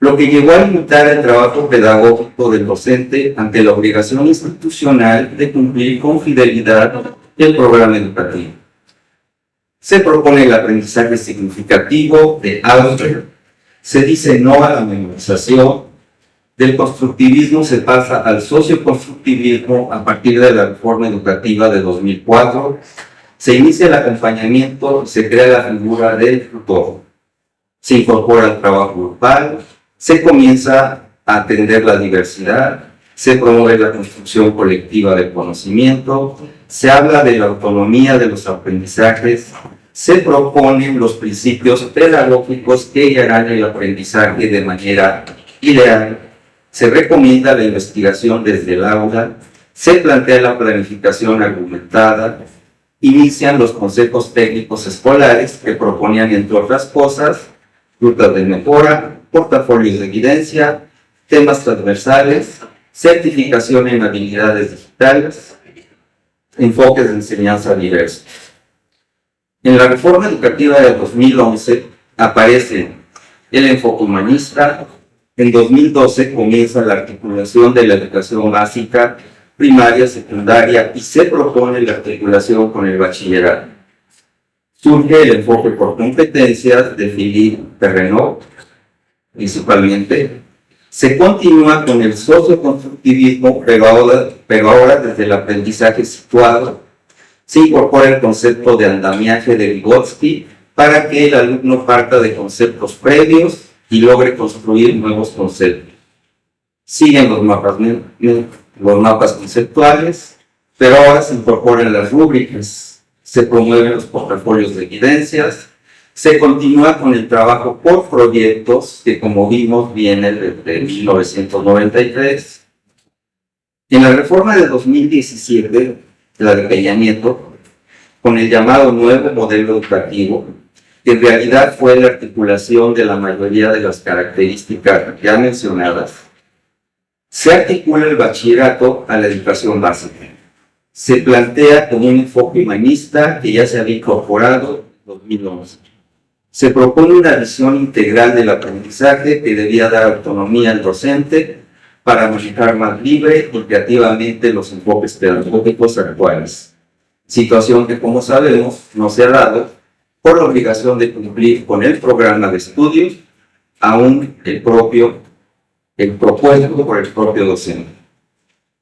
Lo que llegó a limitar el trabajo pedagógico del docente ante la obligación institucional de cumplir con fidelidad el programa educativo. Se propone el aprendizaje significativo de Alfred, se dice no a la memorización, del constructivismo se pasa al socioconstructivismo a partir de la reforma educativa de 2004, se inicia el acompañamiento y se crea la figura del tutor, se incorpora el trabajo grupal, se comienza a atender la diversidad, se promueve la construcción colectiva del conocimiento, se habla de la autonomía de los aprendizajes, se proponen los principios pedagógicos que guiarán el aprendizaje de manera ideal, se recomienda la investigación desde el aula, se plantea la planificación argumentada, inician los consejos técnicos escolares que proponían, entre otras cosas, rutas de mejora, portafolios de evidencia, temas transversales, certificación en habilidades digitales, enfoques de enseñanza diversos. En la reforma educativa de 2011 aparece el enfoque humanista. En 2012 comienza la articulación de la educación básica, primaria, secundaria y se propone la articulación con el bachillerato. Surge el enfoque por competencias de Philippe Perrenot, principalmente. Se continúa con el socioconstructivismo, pero ahora desde el aprendizaje situado. Se incorpora el concepto de andamiaje de Vygotsky para que el alumno parta de conceptos previos y logre construir nuevos conceptos. Siguen los mapas conceptuales, pero ahora se incorporan las rúbricas, se promueven los portafolios de evidencias, se continúa con el trabajo por proyectos, que como vimos viene desde 1993. En la reforma de 2017, la de Peña Nieto, con el llamado nuevo modelo educativo, que en realidad fue la articulación de la mayoría de las características ya mencionadas, se articula el bachillerato a la educación básica. Se plantea con un enfoque humanista que ya se había incorporado en 2011. Se propone una visión integral del aprendizaje que debía dar autonomía al docente para manejar más libre y creativamente los enfoques pedagógicos actuales. Situación que, como sabemos, no se ha dado por la obligación de cumplir con el programa de estudios, aún el propuesto por el propio docente.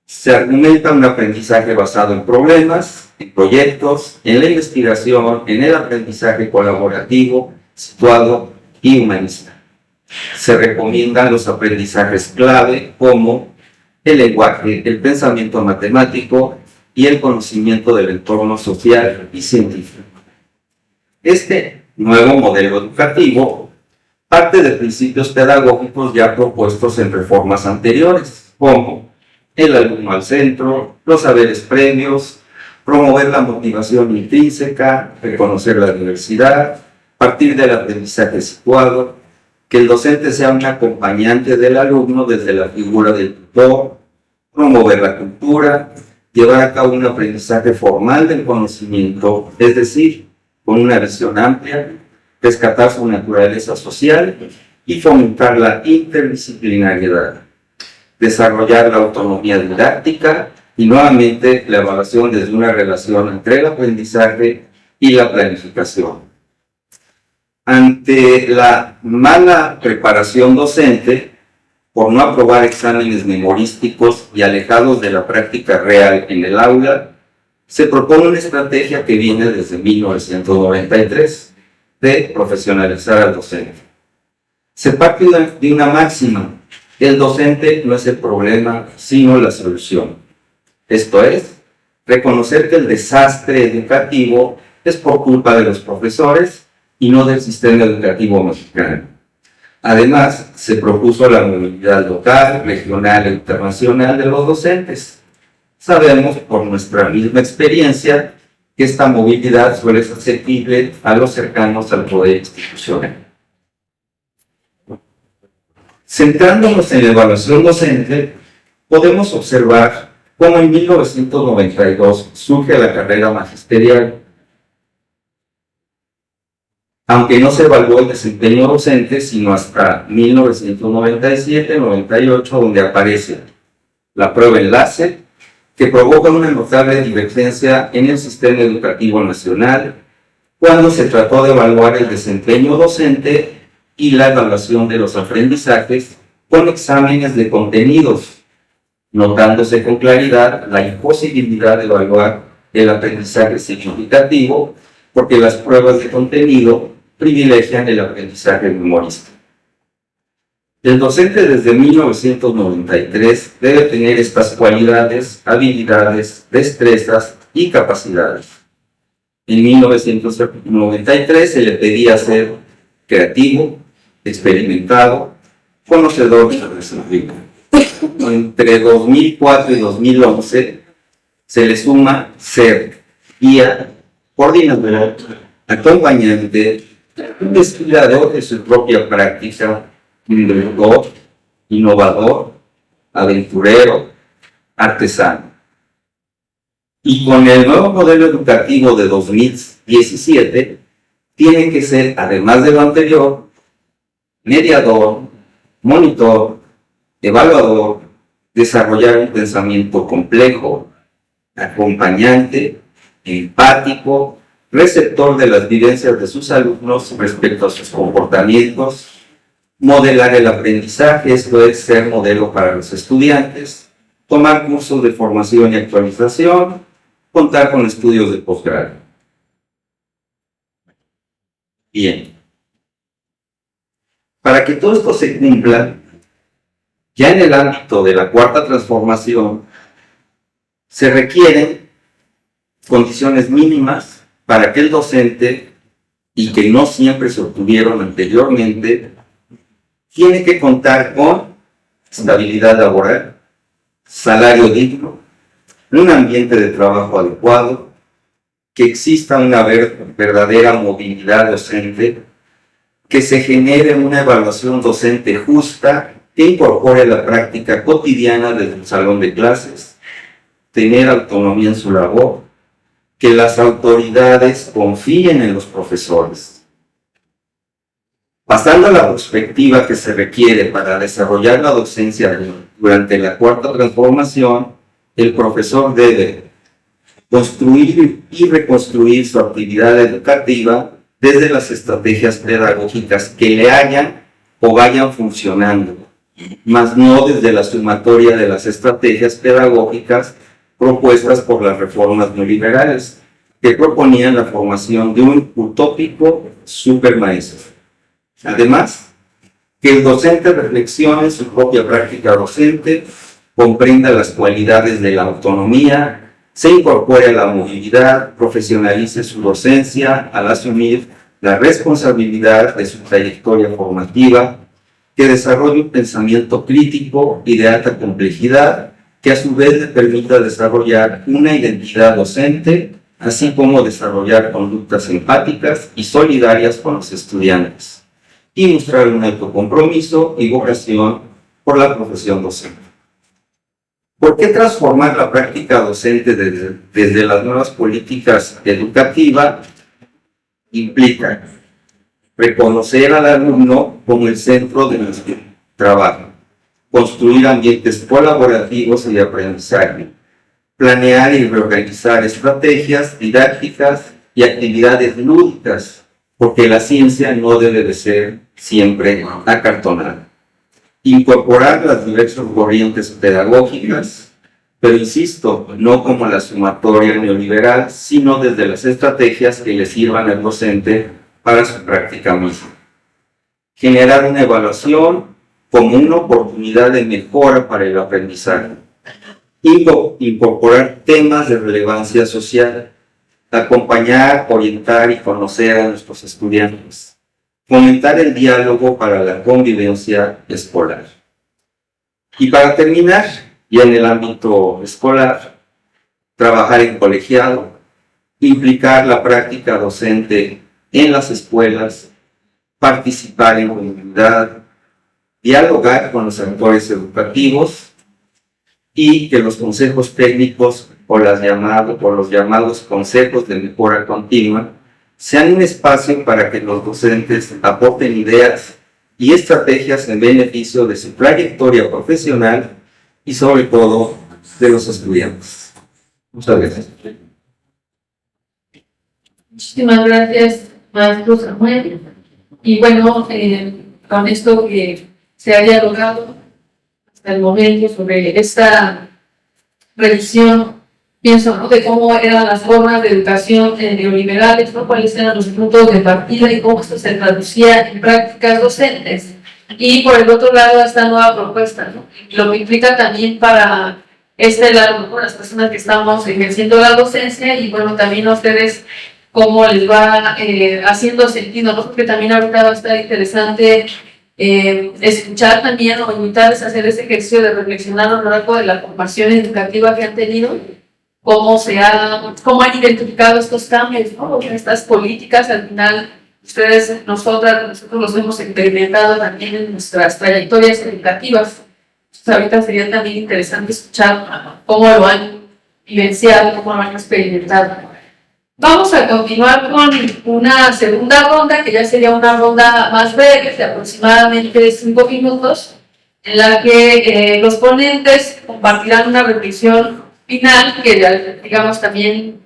Se argumenta un aprendizaje basado en problemas, en proyectos, en la investigación, en el aprendizaje colaborativo, situado y humanista. Se recomiendan los aprendizajes clave como el lenguaje, el pensamiento matemático y el conocimiento del entorno social y científico. Este nuevo modelo educativo parte de principios pedagógicos ya propuestos en reformas anteriores, como el alumno al centro, los saberes previos, promover la motivación intrínseca, reconocer la diversidad, partir del aprendizaje situado, que el docente sea un acompañante del alumno desde la figura del tutor, promover la cultura, llevar a cabo un aprendizaje formal del conocimiento, es decir, con una visión amplia, rescatar su naturaleza social y fomentar la interdisciplinariedad, desarrollar la autonomía didáctica y nuevamente la evaluación desde una relación entre el aprendizaje y la planificación. Ante la mala preparación docente, por no aprobar exámenes memorísticos y alejados de la práctica real en el aula, se propone una estrategia que viene desde 1993 de profesionalizar al docente. Se parte de una máxima: el docente no es el problema, sino la solución. Esto es, reconocer que el desastre educativo es por culpa de los profesores y no del sistema educativo mexicano. Además, se propuso la movilidad local, regional e internacional de los docentes. Sabemos por nuestra misma experiencia que esta movilidad suele ser asequible a los cercanos al poder institucional. Centrándonos en la evaluación docente, podemos observar cómo en 1992 surge la carrera magisterial. Aunque no se evaluó el desempeño docente, sino hasta 1997-98, donde aparece la prueba enlace, que provoca una notable divergencia en el sistema educativo nacional cuando se trató de evaluar el desempeño docente y la evaluación de los aprendizajes con exámenes de contenidos, notándose con claridad la imposibilidad de evaluar el aprendizaje significativo porque las pruebas de contenido privilegian el aprendizaje memorista. El docente desde 1993 debe tener estas cualidades, habilidades, destrezas y capacidades. En 1993 se le pedía ser creativo, experimentado, conocedor de la disciplina. Entre 2004 y 2011 se le suma ser guía, coordinador, acompañante, investigador de su propia práctica, innovador, aventurero, artesano. Y con el nuevo modelo educativo de 2017, tiene que ser, además de lo anterior, mediador, monitor, evaluador, desarrollar un pensamiento complejo, acompañante, empático, receptor de las vivencias de sus alumnos respecto a sus comportamientos, modelar el aprendizaje, esto es ser modelo para los estudiantes, tomar cursos de formación y actualización, contar con estudios de posgrado. Bien. Para que todo esto se cumpla, ya en el ámbito de la cuarta transformación, se requieren condiciones mínimas para que el docente, y que no siempre se obtuvieron anteriormente, tiene que contar con estabilidad laboral, salario digno, un ambiente de trabajo adecuado, que exista una verdadera movilidad docente, que se genere una evaluación docente justa, que incorpore la práctica cotidiana desde el salón de clases, tener autonomía en su labor, que las autoridades confíen en los profesores. Pasando a la perspectiva que se requiere para desarrollar la docencia durante la cuarta transformación, el profesor debe construir y reconstruir su actividad educativa desde las estrategias pedagógicas que le hayan o vayan funcionando, mas no desde la sumatoria de las estrategias pedagógicas propuestas por las reformas neoliberales, que proponían la formación de un utópico supermaestro. Además, que el docente reflexione su propia práctica docente, comprenda las cualidades de la autonomía, se incorpore a la movilidad, profesionalice su docencia al asumir la responsabilidad de su trayectoria formativa, que desarrolle un pensamiento crítico y de alta complejidad, que a su vez le permita desarrollar una identidad docente, así como desarrollar conductas empáticas y solidarias con los estudiantes, y mostrar un alto compromiso y vocación por la profesión docente. ¿Por qué transformar la práctica docente desde las nuevas políticas educativas? Implica reconocer al alumno como el centro de nuestro trabajo, construir ambientes colaborativos y de aprendizaje, planear y reorganizar estrategias didácticas y actividades lúdicas, porque la ciencia no debe de ser siempre acartonada. Incorporar las diversas corrientes pedagógicas, pero insisto, no como la sumatoria neoliberal, sino desde las estrategias que le sirvan al docente para su práctica misma. Generar una evaluación como una oportunidad de mejora para el aprendizaje. Incorporar temas de relevancia social. Acompañar, orientar y conocer a nuestros estudiantes. Fomentar el diálogo para la convivencia escolar. Y para terminar, ya en el ámbito escolar, trabajar en colegiado, implicar la práctica docente en las escuelas, participar en comunidad, dialogar con los actores educativos y que los consejos técnicos o los llamados consejos de mejora continua sean un espacio para que los docentes aporten ideas y estrategias en beneficio de su trayectoria profesional y sobre todo de los estudiantes. Muchas gracias. Muchísimas gracias, maestro Samuel. Y bueno, con esto que se ha dialogado hasta el momento sobre esta revisión, pienso, ¿no?, de cómo eran las formas de educación neoliberales, ¿no?, cuáles eran los puntos de partida y cómo esto se traducía en prácticas docentes. Y por el otro lado, esta nueva propuesta, ¿no?, lo que implica también para este lado, ¿no?, las personas que estamos ejerciendo la docencia y bueno, también a ustedes cómo les va haciendo sentido, ¿no? Porque también ahorita va a estar interesante escuchar también o invitarles a hacer ese ejercicio de reflexionar a lo largo de la formación educativa que han tenido, cómo han identificado estos cambios, ¿no? Estas políticas, al final, nosotros los hemos experimentado también en nuestras trayectorias educativas. Entonces, ahorita sería también interesante escuchar cómo lo han vivenciado, cómo lo han experimentado. Vamos a continuar con una segunda ronda, que ya sería una ronda más breve, de aproximadamente 5 minutos, en la que los ponentes compartirán una reflexión final que, digamos, también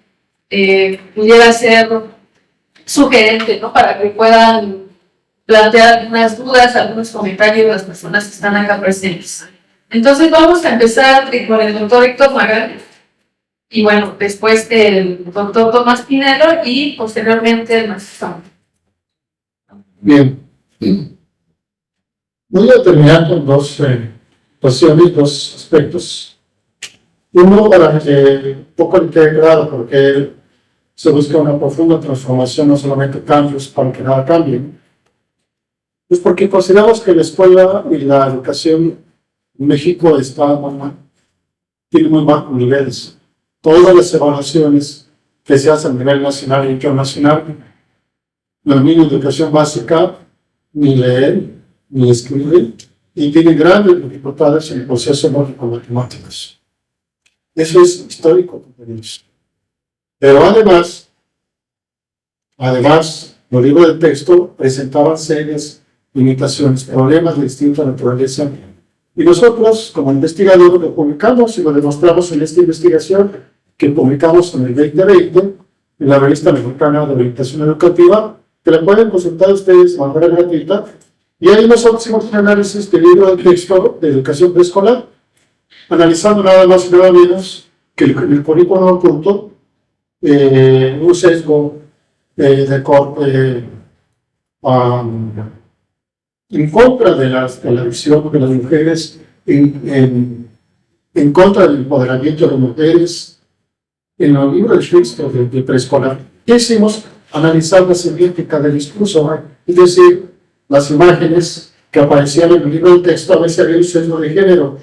pudiera ser sugerente, ¿no? Para que puedan plantear algunas dudas, algunos comentarios de las personas que están acá presentes. Entonces vamos a empezar con el doctor Héctor Magán, y bueno, después el doctor Tomás Pinelo y posteriormente el maestro. Bien. Voy a terminar con dos cuestiones, dos aspectos. Uno, para que un poco le quede claro, porque se busca una profunda transformación, no solamente cambios para que nada cambie. Pues porque consideramos que la escuela y la educación en México tiene muy bajos niveles. Todas las evaluaciones que se hacen a nivel nacional e internacional, los niños de educación básica ni leen ni escriben y tienen grandes dificultades en el proceso lógico-matemáticos. Eso es histórico, compañeros. Pero además, los libros de texto presentaban serias limitaciones, problemas de distinta naturaleza. Y nosotros, como investigadores, lo publicamos y lo demostramos en esta investigación que publicamos en el 2020 en la revista mexicana de orientación educativa, que la pueden consultar ustedes de manera gratuita. Y ahí nosotros hicimos un análisis del libro de texto de educación preescolar, analizando nada más y nada menos que el currículo oculto, un sesgo de corte en contra de la visión de las mujeres, en contra del empoderamiento de las mujeres, en los libros de texto de preescolar. ¿Qué hicimos? Analizar la semántica del discurso, es decir, las imágenes que aparecían en el libro de texto, a veces había un sesgo de género.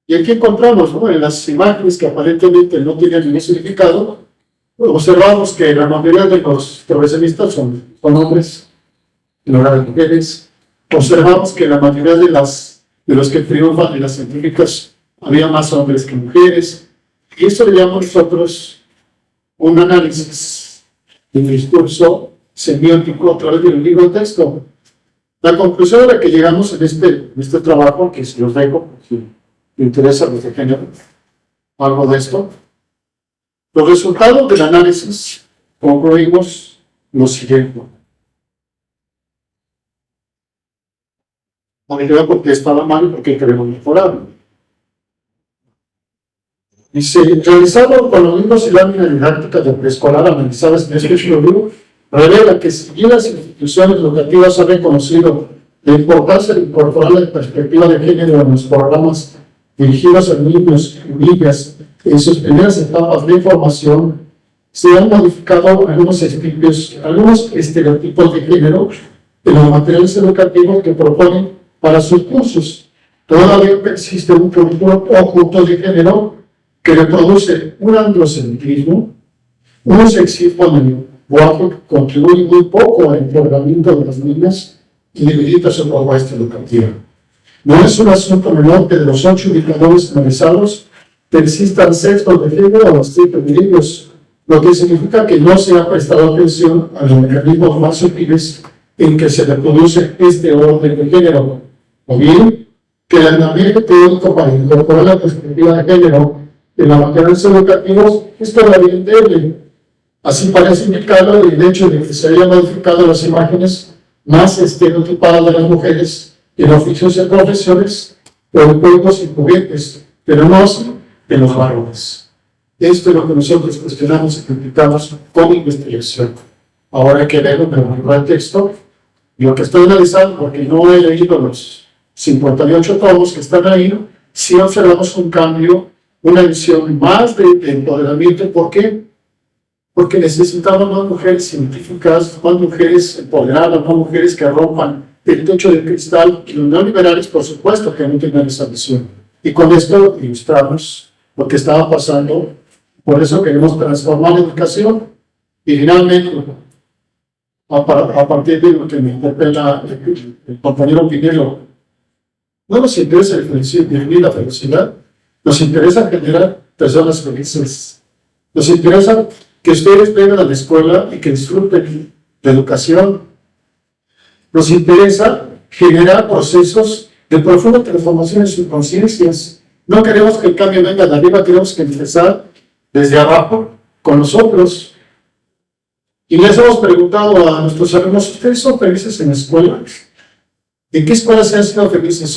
Y aquí encontramos, ¿no?, en las imágenes que aparentemente no tenían ningún significado, observamos que la mayoría de los profesionistas son hombres, en lugar de mujeres. Observamos que la mayoría de los que triunfan en las científicas había más hombres que mujeres. Y eso le llamamos nosotros un análisis del discurso semiótico a través del libro de texto. La conclusión a la que llegamos en este trabajo, que se los dejo, si le interesa a los de género, algo de esto, los resultados del análisis concluimos lo siguiente. No me queda porque estaba mal, porque queremos mejorarlo. Dice, realizado con los libros y láminas didácticas de preescolar analizadas en este estudio, revela que si bien las instituciones educativas han reconocido la importancia de incorporar la perspectiva de género en los programas dirigidos a niños y niñas en sus primeras etapas de formación, se han modificado algunos estereotipos de género en los materiales educativos que proponen para sus cursos. Todavía persiste un conjunto de género que reproduce un androcentrismo, un sexismo en el lenguaje que contribuye muy poco al empoderamiento de las niñas y debilita su propuesta educativa. No es un asunto menor que de los 8 indicadores analizados persistan sesgos de género a los 7 de ellos, lo que significa que no se ha prestado atención a los mecanismos más sutiles en que se reproduce este orden de género, o bien que el andamiaje teórico para incorporar la perspectiva de género en los materiales educativos es todavía endeble. Así parece indicarlo el hecho de que se hayan modificado las imágenes más estereotipadas de las mujeres en oficios y profesiones o en juegos y juguetes, pero no así de los varones. Esto es lo que nosotros cuestionamos y criticamos con investigación. Ahora hay que verlo en el libro de texto. Y lo que estoy analizando, porque no he leído los 58 tomos que están ahí, sí observamos un cambio, una visión más de empoderamiento. ¿Por qué? Porque necesitamos más mujeres científicas, más mujeres empoderadas, más mujeres que rompan el techo de cristal, y los neoliberales, por supuesto, que no tienen esa visión. Y con esto ilustramos lo que estaba pasando. Por eso queremos transformar la educación. Y finalmente, a partir de lo que me interpela el compañero Pinelo, no nos interesa definir la felicidad, nos interesa generar personas felices. Nos interesa que ustedes vengan a la escuela y que disfruten la educación. Nos interesa generar procesos de profunda transformación en sus conciencias. No queremos que el cambio venga de arriba, queremos que empezar desde abajo con nosotros. Y les hemos preguntado a nuestros alumnos, ¿ustedes son felices en la escuela? ¿En qué escuela se han sido felices?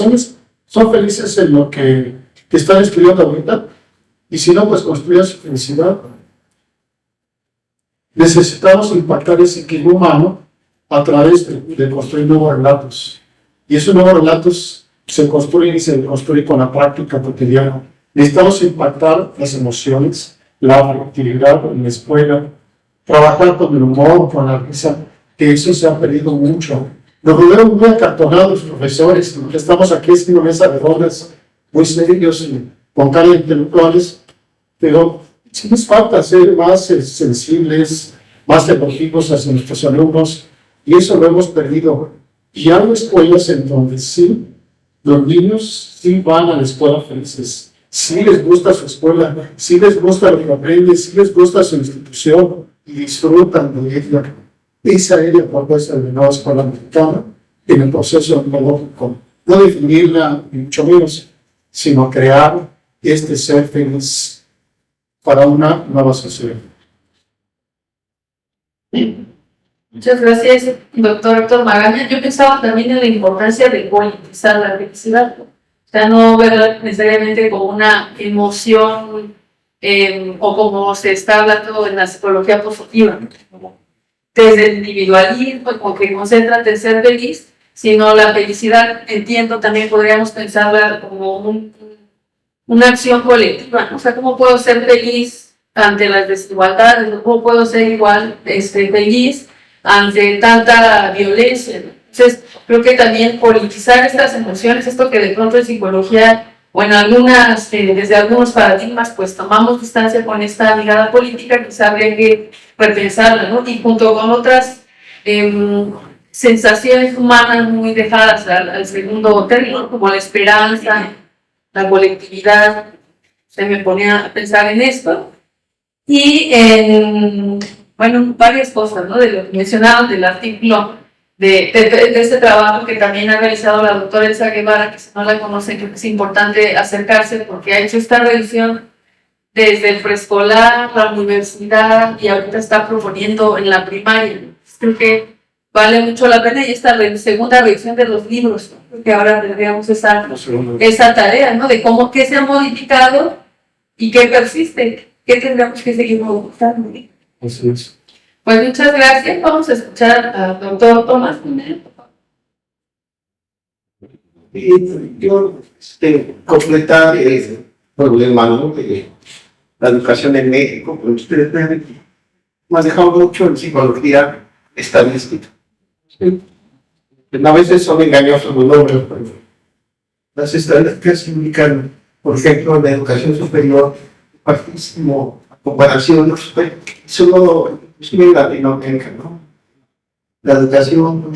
¿Son felices en lo que están estudiando ahorita? Y si no, pues construyan su felicidad. Necesitamos impactar ese equilibrio humano a través de construir nuevos relatos. Y esos nuevos relatos se construyen y se construyen con la práctica cotidiana. Necesitamos impactar las emociones, la afectividad en la escuela, trabajar con el humor, con la risa, que eso se ha perdido mucho. Nos volvemos muy acartonados, profesores, que estamos aquí en una mesa de rondas muy serios y con cara de intelectuales, pero sí nos falta ser más sensibles, más emotivos hacia nuestros alumnos, y eso lo hemos perdido. Y hay escuelas en donde sí, los niños sí van a la escuela felices, sí les gusta su escuela, sí les gusta lo que aprenden, sí les gusta su institución, y disfrutan de ella. Esa es la propuesta de la nueva escuela mexicana en el proceso pedagógico. No definirla, ni mucho menos, sino crear este ser feliz para una nueva sociedad. Muchas gracias, doctor Héctor Magaña. Yo pensaba también en la importancia de politizar la felicidad. O sea, no verla necesariamente como una emoción o como se está hablando en la psicología positiva, desde el individualismo, como que concéntrate en ser feliz, sino la felicidad, entiendo, también podríamos pensarla como una acción colectiva, ¿no? O sea, ¿cómo puedo ser feliz ante las desigualdades? ¿Cómo puedo ser igual feliz ante tanta violencia? Entonces, creo que también politizar estas emociones, esto que de pronto en psicología o en algunas, desde algunos paradigmas, pues tomamos distancia con esta mirada política, quizá habría que repensarla, ¿no? Y junto con otras sensaciones humanas muy dejadas al segundo término, como la esperanza, la colectividad, se me ponía a pensar en esto. Y bueno, varias cosas, ¿no? De lo que mencionaban del artículo de este trabajo que también ha realizado la doctora Elsa Guevara, que si no la conocen, creo que es importante acercarse porque ha hecho esta revisión desde el preescolar, la universidad y ahorita está proponiendo en la primaria. Creo que vale mucho la pena y esta segunda revisión de los libros, ¿no? Creo que ahora tendríamos esa tarea, ¿no? De cómo, qué se ha modificado y qué persiste, qué tendríamos que seguir modificando. Así es. Pues muchas gracias. Vamos a escuchar al doctor Tomás primero. Y yo completar el problema, ¿no? De la educación en México, pues ustedes ven, manejamos mucho en psicología estadística. ¿Sí? A veces son engañosos los números, pero las estadísticas indican, por ejemplo, en la educación superior, partísimo comparación, solo en Latinoamérica, ¿no? La educación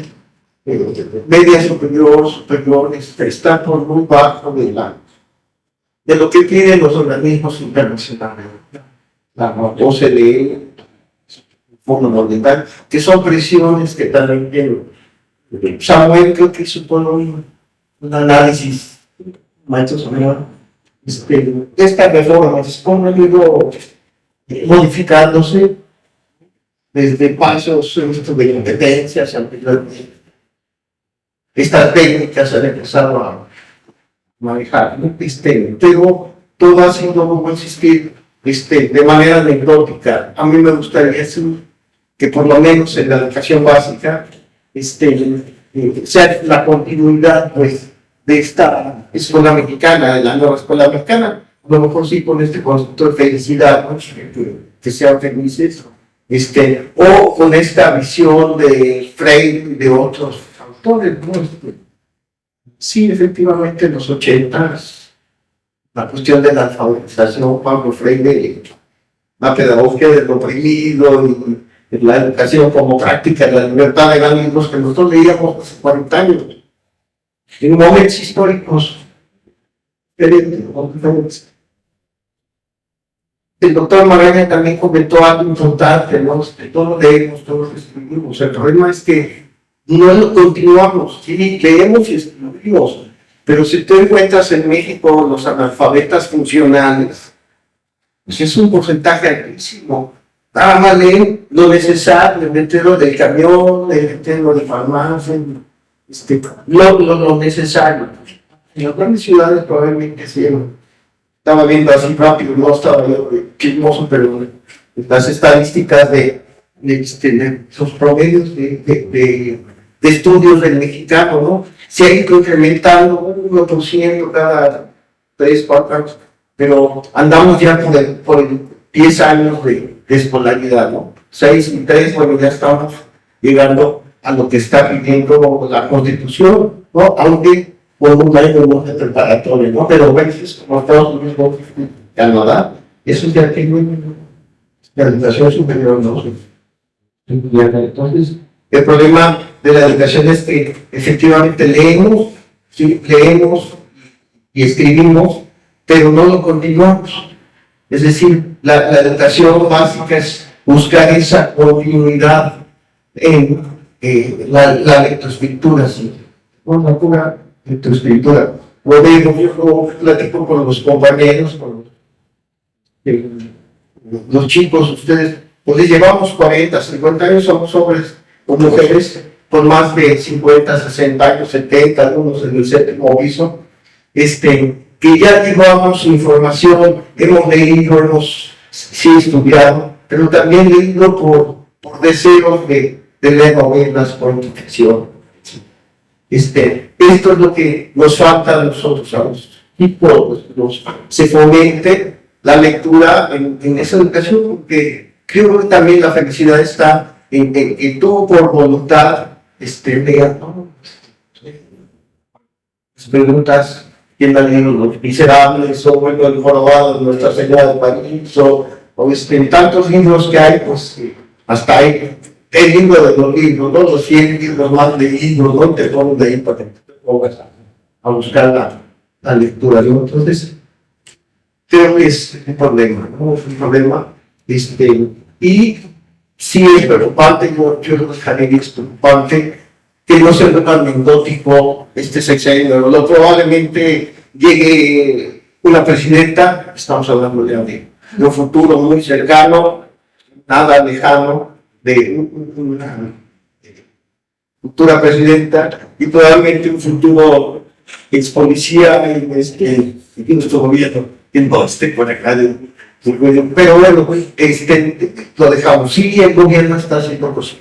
media superior, está por muy bajo de lo que piden los organismos internacionales, la OCDE, el Fondo Monetario, que son presiones que también tienen. Samuel creo que supone un análisis, maestro Samuel, esta reforma cómo ha ido modificándose desde pasos de competencias anteriormente. Estas técnicas han empezado a manejar, pero todo ha sido, como insistir, de manera anecdótica. A mí me gustaría decir que por lo menos en la educación básica sea la continuidad pues, de esta escuela mexicana, de la nueva escuela mexicana, a lo mejor sí con este concepto de felicidad, ¿no? Que sean felices, o con esta visión de Freire y de otros autores, ¿no? Sí, efectivamente, en los 80s, la cuestión de la alfabetización, Pablo Freire, la pedagogía del oprimido y la educación como práctica de la libertad eran libros que nosotros leíamos hace 40 años, en momentos históricos diferentes. el doctor Magaña también comentó algo importante, ¿no? Todos leemos, todos escribimos. El problema es que no lo continuamos, sí, leemos y escribimos. Pero si tú encuentras en México los analfabetas funcionales, pues es un porcentaje altísimo. Nada más leen lo necesario, meterlo del camión, meterlo de farmacia, lo necesario. En las grandes ciudades probablemente sí. Estaba viendo así rápido, no estaba yo chismoso, pero las estadísticas de los promedios de estudios del mexicano, ¿no? Se ha ido incrementando 1% cada 3, 4 años, pero andamos ya por el 10 años de escolaridad, ¿no? 6 y 3, bueno, ya estamos llegando a lo que está pidiendo la Constitución, ¿no? Aunque por un año no de preparatoria, ¿no? Pero bueno, es como Estados Unidos ya no da, eso ya tengo la educación superior, ¿no? Entonces, el problema de la educación es que efectivamente leemos, sí, leemos y escribimos, pero no lo continuamos. Es decir, la educación básica es buscar esa continuidad en la lectoescritura, ¿sí? Una pura lectoescritura. Luego yo platico con los compañeros, con los chicos, ustedes, pues les llevamos 40, 50 años, somos hombres o mujeres con más de 50, 60 años, 70, algunos en el séptimo piso, que ya llevamos información, hemos leído, hemos sí estudiado, pero también leído por deseos de leer novelas, por intención. Esto es lo que nos falta a nosotros, a los chicos, se fomente la lectura en esa educación, porque creo que también la felicidad está en que tú por voluntad leas, ¿no? Las preguntas, ¿quién ha leído Los Miserables? O bueno, El Jorobado de Nuestra Señora de París, o tantos libros que hay, pues hasta hay el libro de los libros, ¿no? Los 100 libros más leídos, ¿no? Te pones de ahí para que te pongas a buscar la lectura, ¿no? Entonces, creo que es un problema, ¿no? Es un problema, y sí es preocupante, yo lo dejaré, es preocupante que no sea tan anecdótico este sexenio, lo probablemente llegue una presidenta, estamos hablando ya de un futuro muy cercano, nada lejano, de una futura presidenta y probablemente un futuro ex policía en nuestro gobierno, que no esté por acá pero bueno, lo dejamos. Sí, el gobierno está haciendo cosas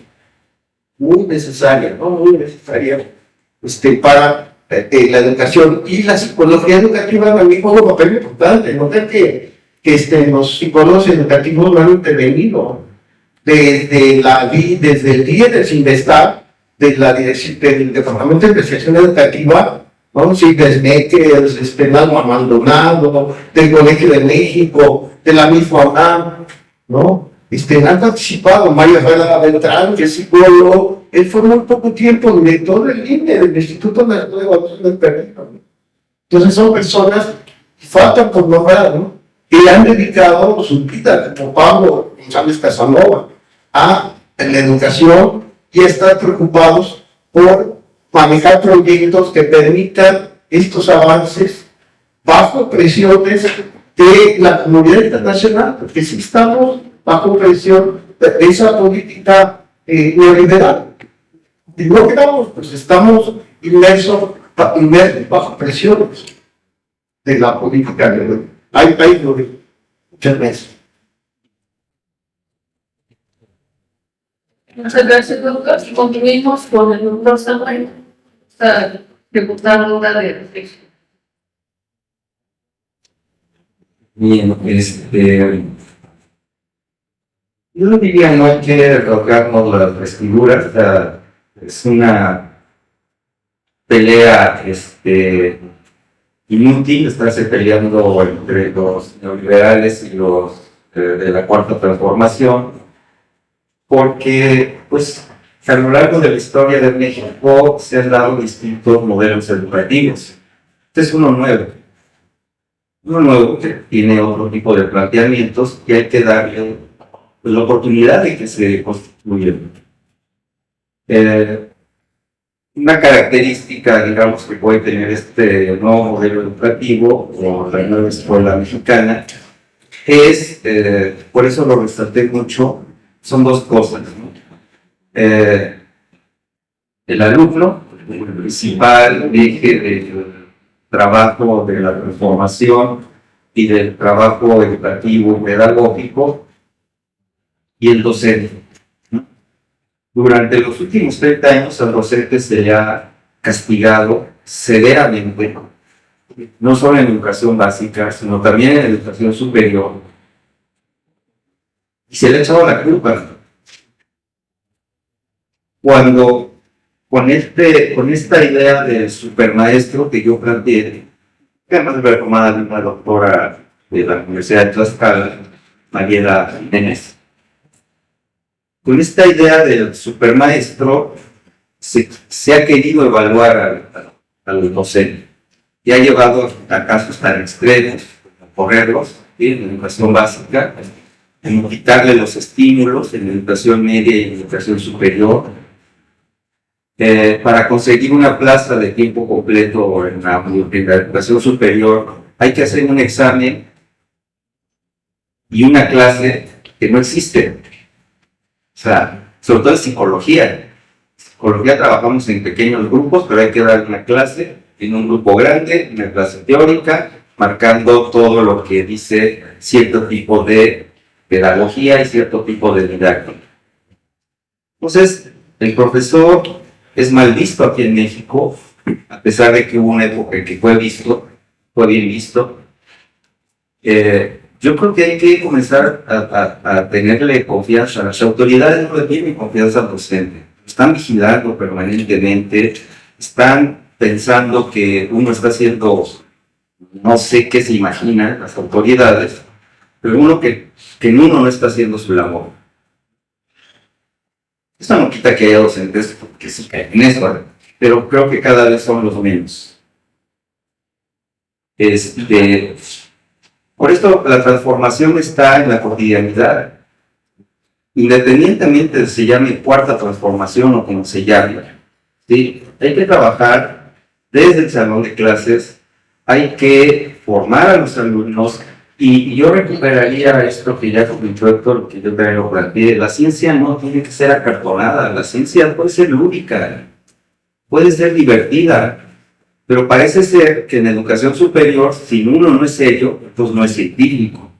muy necesarias, ¿no? Muy necesarias para la educación y la psicología educativa también juega un papel importante. Noten que los psicólogos educativos no han intervenido desde el día del CINVESTAR, del Departamento de Investigación Educativa, ¿no? Sí, desde que Nalma Maldonado, del Colegio de México, de la misma UNAM, ¿no? Han participado Mario Herrera Beltrán, que es psicólogo, él fue muy poco tiempo director del INE, del Instituto Nacional de Evaluación del Permiso. Entonces son personas que faltan por nombrar, ¿no? Que han dedicado su vida, como Pablo González Casanova, a la educación y están preocupados por manejar proyectos que permitan estos avances bajo presiones de la comunidad internacional, porque si estamos bajo presión de esa política neoliberal. Y no quedamos, pues estamos inmersos bajo presiones de la política neoliberal. Hay muchas veces. Muchas gracias, doctor. Concluimos con el doctor Samuel, diputado de reflexión. Bien, yo diría no hay que rogarnos las vestiduras, es una pelea inútil estarse peleando entre los neoliberales y los de la Cuarta Transformación, porque pues a lo largo de la historia de México se han dado distintos modelos educativos. Este es uno nuevo. uno nuevo que tiene otro tipo de planteamientos y hay que darle pues, la oportunidad de que se constituya. Una característica, digamos, que puede tener este nuevo modelo educativo o la nueva escuela mexicana es, por eso lo resalté mucho, son dos cosas, ¿no? El alumno, el principal eje del trabajo de la transformación y del trabajo educativo pedagógico, y el docente. Durante los últimos 30 años al docente se le ha castigado severamente, no solo en educación básica, sino también en educación superior. Y se le ha echado la culpa. Cuando con esta idea del supermaestro que yo planteé, que además fue tomada de una doctora de la Universidad de Tlaxcala, Mariela Jiménez, con esta idea del supermaestro se ha querido evaluar al docente y ha llevado a casos tan extremos como correrlos en educación básica, en quitarle los estímulos en educación media y en educación superior, para conseguir una plaza de tiempo completo en la educación superior hay que hacer un examen y una clase que no existe. O sea, sobre todo en psicología. En psicología trabajamos en pequeños grupos, pero hay que dar una clase en un grupo grande, una clase teórica, marcando todo lo que dice cierto tipo de pedagogía y cierto tipo de didáctica. Entonces, el profesor es mal visto aquí en México, a pesar de que hubo una época en que fue bien visto. Yo creo que hay que comenzar a tenerle confianza. Las autoridades no le tienen confianza al docente. Están vigilando permanentemente, están pensando que uno está haciendo, no sé qué se imaginan las autoridades, pero uno que uno no está haciendo su labor. Esto no quita que haya docentes que se caen en eso, pero creo que cada vez son los menos. Por esto la transformación está en la cotidianidad. Independientemente de si se llame cuarta transformación o como se llame, ¿sí? Hay que trabajar desde el salón de clases, hay que formar a los alumnos y yo recuperaría esto que ya comentó Héctor, que yo también lo planteé. La ciencia no tiene que ser acartonada, la ciencia puede ser lúdica, puede ser divertida. Pero parece ser que en educación superior, si uno no es serio, entonces no es científico.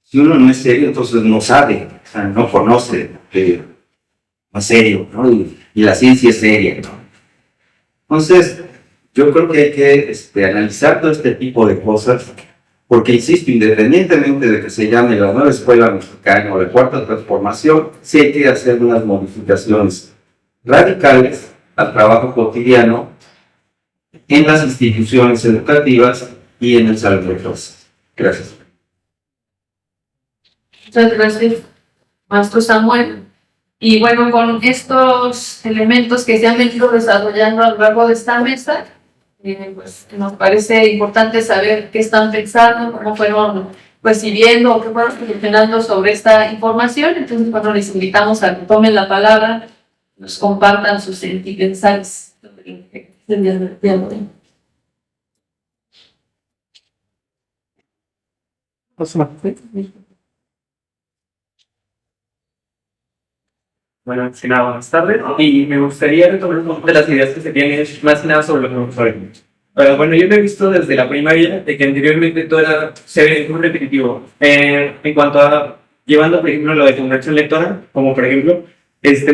Si uno no es serio, entonces no sabe, o sea, no conoce, no es serio, ¿no? Y la ciencia es seria, ¿no? Entonces, yo creo que hay que analizar todo este tipo de cosas, porque insisto, independientemente de que se llame la nueva escuela mexicana o la cuarta transformación, sí hay que hacer unas modificaciones radicales al trabajo cotidiano en las instituciones educativas y en el salón de clases. Gracias. Muchas gracias, maestro Samuel. Y bueno, con estos elementos que se han venido desarrollando a lo largo de esta mesa, pues nos parece importante saber qué están pensando, cómo fueron recibiendo o qué fueron reflexionando sobre esta información. Entonces, bueno, les invitamos a que tomen la palabra, nos compartan sus sentimentales. Bueno, antes que nada, buenas tardes. Y me gustaría retomar un poco de las ideas que se tienen, más que nada sobre los profesores. Bueno, yo lo he visto desde la primaria, de que anteriormente todo se ve muy repetitivo. En cuanto a llevando, por ejemplo, lo de comprensión lectora, como por ejemplo,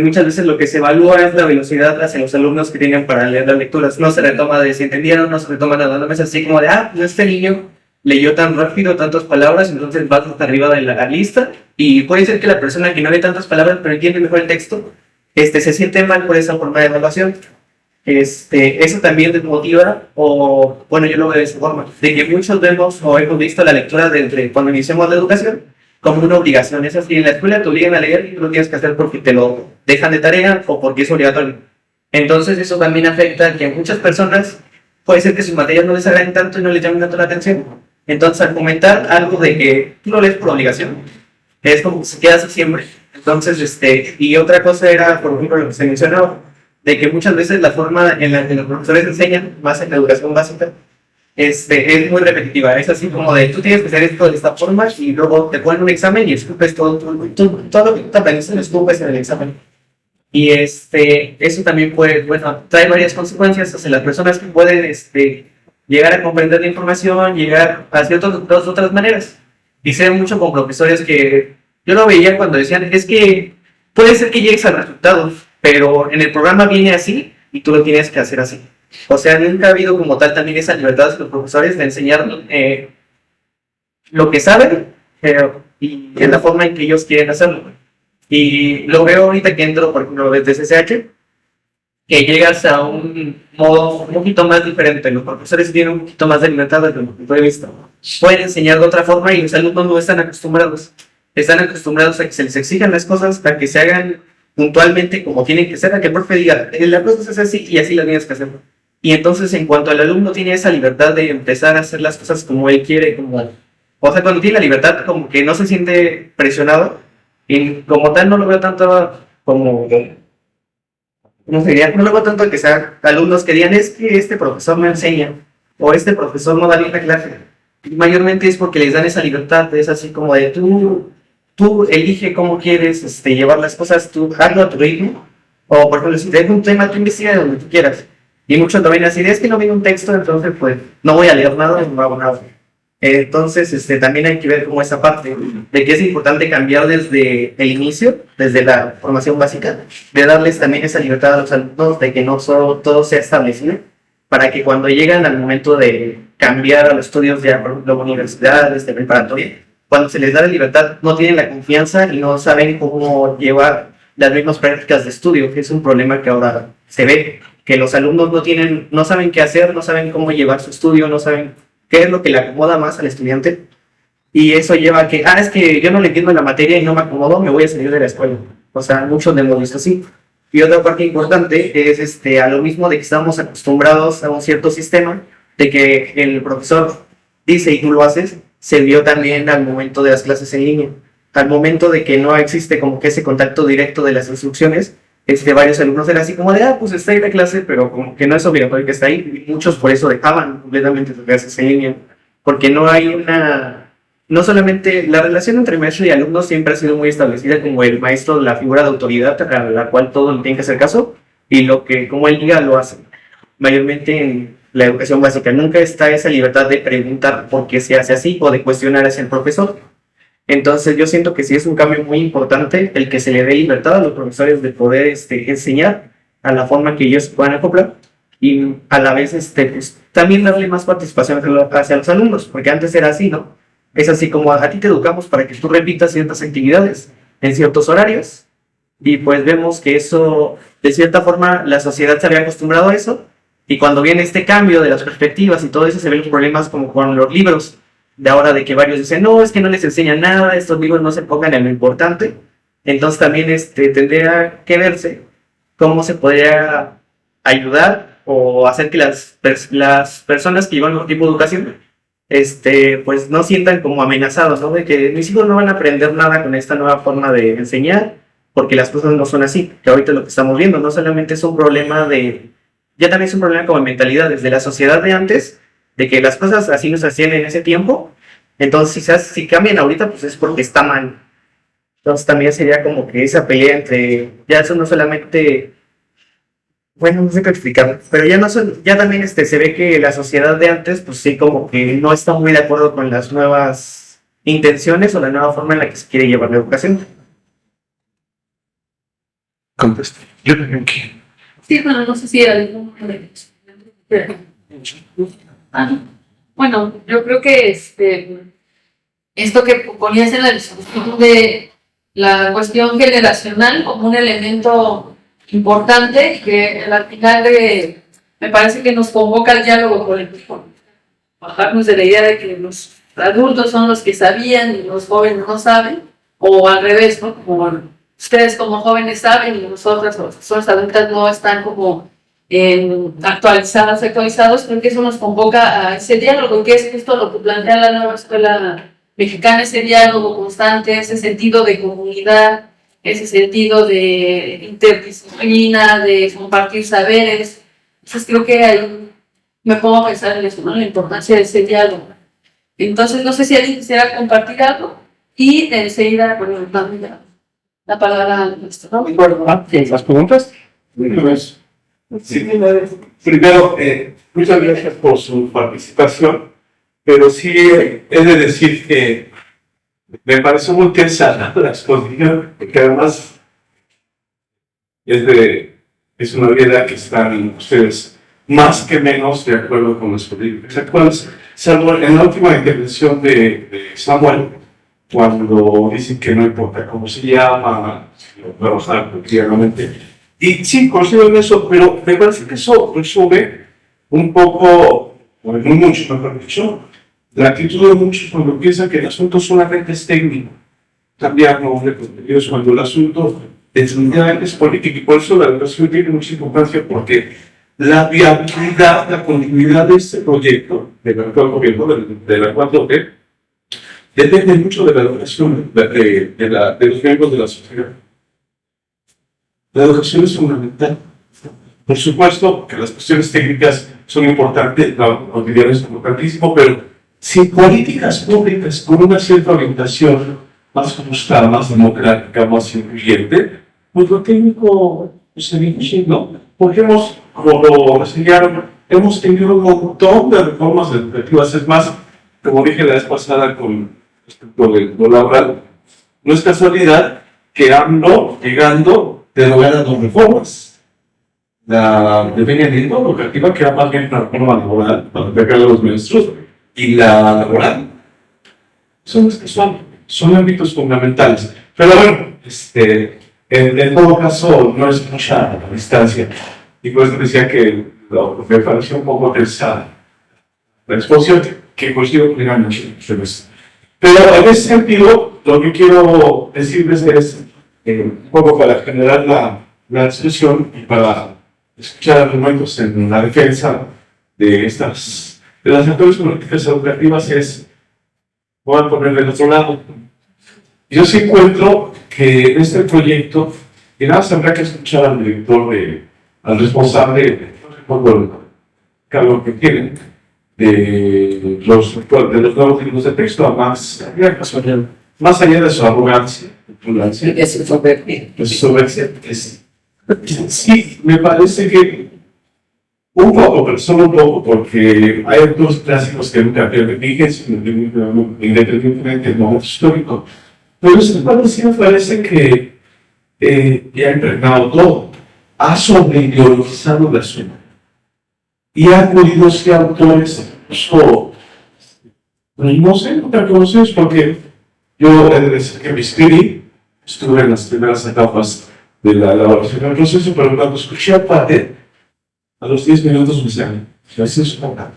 muchas veces lo que se evalúa es la velocidad hacia los alumnos que tienen para leer las lecturas. No se retoma de si entendieron, no se retoma nada, no es así como de, pues este niño leyó tan rápido tantas palabras, entonces vas hasta arriba de la lista, y puede ser que la persona que no lee tantas palabras pero entiende mejor el texto, se siente mal por esa forma de evaluación. Eso también desmotiva, o bueno, yo lo veo de esa forma, de que muchos vemos o hemos visto la lectura desde cuando iniciamos la educación como una obligación. Es así, en la escuela te obligan a leer y tú lo tienes que hacer porque te lo dejan de tarea o porque es obligatorio. Entonces eso también afecta a que a muchas personas puede ser que sus materias no les agraden tanto y no les llamen tanto la atención. Entonces, al comentar algo de que tú lo lees por obligación, es como que se queda así siempre. Entonces, y otra cosa era, por ejemplo, lo que se mencionaba, de que muchas veces la forma en la que los profesores enseñan, más en la educación básica, es muy repetitiva. Es así como de, tú tienes que hacer esto de esta forma y luego te ponen un examen y escupes todo lo que tú aprendiste, lo escupes en el examen. Y eso también puede, bueno, trae varias consecuencias hacia las personas que pueden llegar a comprender la información, llegar a ciertas otras maneras. Y sé mucho con profesores que yo lo veía cuando decían, es que puede ser que llegues al resultado, pero en el programa viene así y tú lo tienes que hacer así. O sea, nunca ha habido como tal también esa libertad de los profesores de enseñar lo que saben y en la forma en que ellos quieren hacerlo. Y lo veo ahorita que entro, por ejemplo, desde CCH, que llegas a un modo un poquito más diferente. Los profesores tienen un poquito más de libertad desde mi punto de vista. Pueden enseñar de otra forma y los alumnos no están acostumbrados. Están acostumbrados a que se les exijan las cosas, a que se hagan puntualmente como tienen que ser, a que el profe diga, la cosa es así y así las tienes que hacer. Y entonces, en cuanto el alumno tiene esa libertad de empezar a hacer las cosas como él quiere, o sea, cuando tiene la libertad, como que no se siente presionado, y como tal no lo veo tanto como, no sé, no lo veo tanto que sean alumnos que digan, es que este profesor me enseña, o este profesor no da bien la clase. Y mayormente es porque les dan esa libertad, es así como de tú elige cómo quieres llevar las cosas, tú hazlo a tu ritmo, o por ejemplo, si te dejo un tema, tú investiga de donde tú quieras. Y muchos también así, es que no viene un texto, entonces pues no voy a leer nada y no hago nada. Entonces, también hay que ver como esa parte de que es importante cambiar desde el inicio, desde la formación básica, de darles también esa libertad a los alumnos, de que no solo todo sea establecido, para que cuando llegan al momento de cambiar a los estudios ya, por ejemplo, universidades, de preparatoria, cuando se les da la libertad, no tienen la confianza y no saben cómo llevar las mismas prácticas de estudio, que es un problema que ahora se ve, que los alumnos no saben qué hacer, no saben cómo llevar su estudio, no saben qué es lo que le acomoda más al estudiante, y eso lleva a que, es que yo no le entiendo la materia y no me acomodo, me voy a salir de la escuela. O sea, muchos lo hemos visto así. Y otra parte importante es a lo mismo de que estamos acostumbrados a un cierto sistema, de que el profesor dice y tú lo haces, se vio también al momento de las clases en línea. Al momento de que no existe como que ese contacto directo de las instrucciones, varios alumnos eran así como de, pues está ahí la clase, pero como que no es obligatorio que esté ahí. Y muchos por eso dejaban completamente sus clases en línea, porque no hay no solamente la relación entre maestro y alumno siempre ha sido muy establecida como el maestro, la figura de autoridad a la cual todos le tienen que hacer caso, y lo que como él diga lo hacen. Mayormente en la educación básica nunca está esa libertad de preguntar por qué se hace así o de cuestionar hacia el profesor. Entonces yo siento que sí es un cambio muy importante el que se le dé libertad a los profesores de poder enseñar a la forma que ellos puedan acoplar, y a la vez pues, también darle más participación hacia los alumnos, porque antes era así, ¿no? Es así como a ti te educamos para que tú repitas ciertas actividades en ciertos horarios, y pues vemos que eso, de cierta forma, la sociedad se había acostumbrado a eso, y cuando viene este cambio de las perspectivas y todo eso, se ven los problemas como con los libros de ahora, de que varios dicen, no, es que no les enseñan nada, estos libros no se enfocan en lo importante. Entonces también tendría que verse cómo se podría ayudar o hacer que las personas que llevan algún tipo de educación pues no sientan como amenazados, ¿no? De que mis hijos no van a aprender nada con esta nueva forma de enseñar, porque las cosas no son así, que ahorita lo que estamos viendo no solamente es un problema ya también es un problema como mentalidad desde la sociedad de antes, de que las cosas así no se hacían en ese tiempo, entonces si cambian ahorita, pues es porque está mal. Entonces también sería como que esa pelea ya eso no solamente, bueno, no sé cómo explicarlo, pero ya también se ve que la sociedad de antes, pues sí, como que no está muy de acuerdo con las nuevas intenciones o la nueva forma en la que se quiere llevar la educación. Conteste. Yo también que. Sí, bueno, no sé si era algún bueno, yo creo que esto que ponías en la discusión de la cuestión generacional como un elemento importante, que al final me parece que nos convoca al diálogo colectivo, bajarnos de la idea de que los adultos son los que sabían y los jóvenes no saben, o al revés, ¿no? Como ustedes como jóvenes saben y nosotras, las personas adultas, no están como actualizados, creo que eso nos convoca a ese diálogo, que es justo lo que plantea la nueva escuela mexicana, ese diálogo constante, ese sentido de comunidad, ese sentido de interdisciplina, de compartir saberes. Entonces creo que ahí me pongo a pensar en eso, ¿no? La importancia de ese diálogo. Entonces no sé si alguien quisiera compartir algo y enseguida, bueno, dame la palabra al nuestro, ¿no? ¿Las preguntas? Sí, primero, muchas gracias por su participación, pero sí he de decir que me pareció muy tensa la exposición, porque además es una realidad que están ustedes más que menos de acuerdo con los políticos actuales, salvo en la última intervención de Samuel, cuando dicen que no importa cómo se llama, sino trabajar cotidianamente. Y sí, coincido en eso, pero me parece que eso resume un poco, o mucho, mejor dicho, la actitud de muchos cuando piensan que el asunto solamente es técnico, cambiar nombres de contenidos, cuando el asunto definitivamente es político, y por eso la educación tiene mucha importancia, porque la viabilidad, la continuidad de este proyecto, del actual gobierno, de la 4T, depende mucho de la educación de los miembros de la sociedad. La educación es fundamental. Por supuesto que las cuestiones técnicas son importantes, la cotidiana es importantísimo, pero sin políticas públicas con una cierta orientación más justa, más democrática, más incluyente, pues lo técnico se viene, ¿no? Porque como lo enseñaron, hemos tenido un montón de reformas educativas. Es más, como dije la vez pasada con respecto de lo laboral, no es casualidad que AMLO llegando derogar las dos reformas. La de Peña Nieto, educativa, que era más bien una reforma laboral para pegar a los maestros, y la laboral. Son ámbitos fundamentales. Pero bueno, en todo caso, no es mucha distancia. Y por eso decía que me pareció un poco pesada la exposición, que coincido plenamente. Pero en ese sentido, lo que quiero decirles es, un poco para generar la discusión y para escuchar argumentos en la defensa de las actuales políticas educativas, voy a poner del otro lado. Yo sí encuentro que en este proyecto, y nada más habrá que escuchar al director, al responsable, por cargo que tienen, de los nuevos libros de texto, más allá de su arrogancia, sí, me parece que un poco, pero solo un poco, porque hay otros clásicos que nunca pierden vigencia, independientemente del momento histórico. Pero este sí me parece que ya ha impregnado todo, ha sobreideologizado la asunto. Y ha podido ser autores, incluso, no sé, no tan conocidos, porque yo he de decir que me inscribí, estuve en las primeras etapas de la elaboración del proceso, pero cuando escuché a Pate, a los 10 minutos me decían, es insoportable.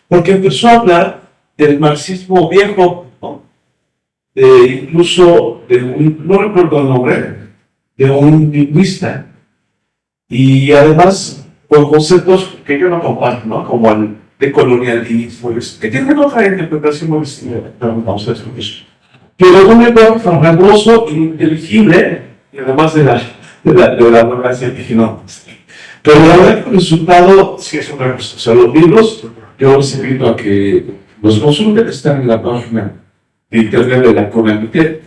Porque empezó a hablar del marxismo viejo, ¿no? Incluso no recuerdo el nombre, de un lingüista, y además con conceptos que yo no comparto, ¿no? Como el de colonialismo, que tienen otra interpretación muy distinta. Pero un lenguaje farragoso e inteligible, y además de la arrogancia dije, no. Pero la verdad que el resultado sí es otra cosa. O sea, los libros, yo los invito a que los consulten, están en la página de internet de la CONALITET,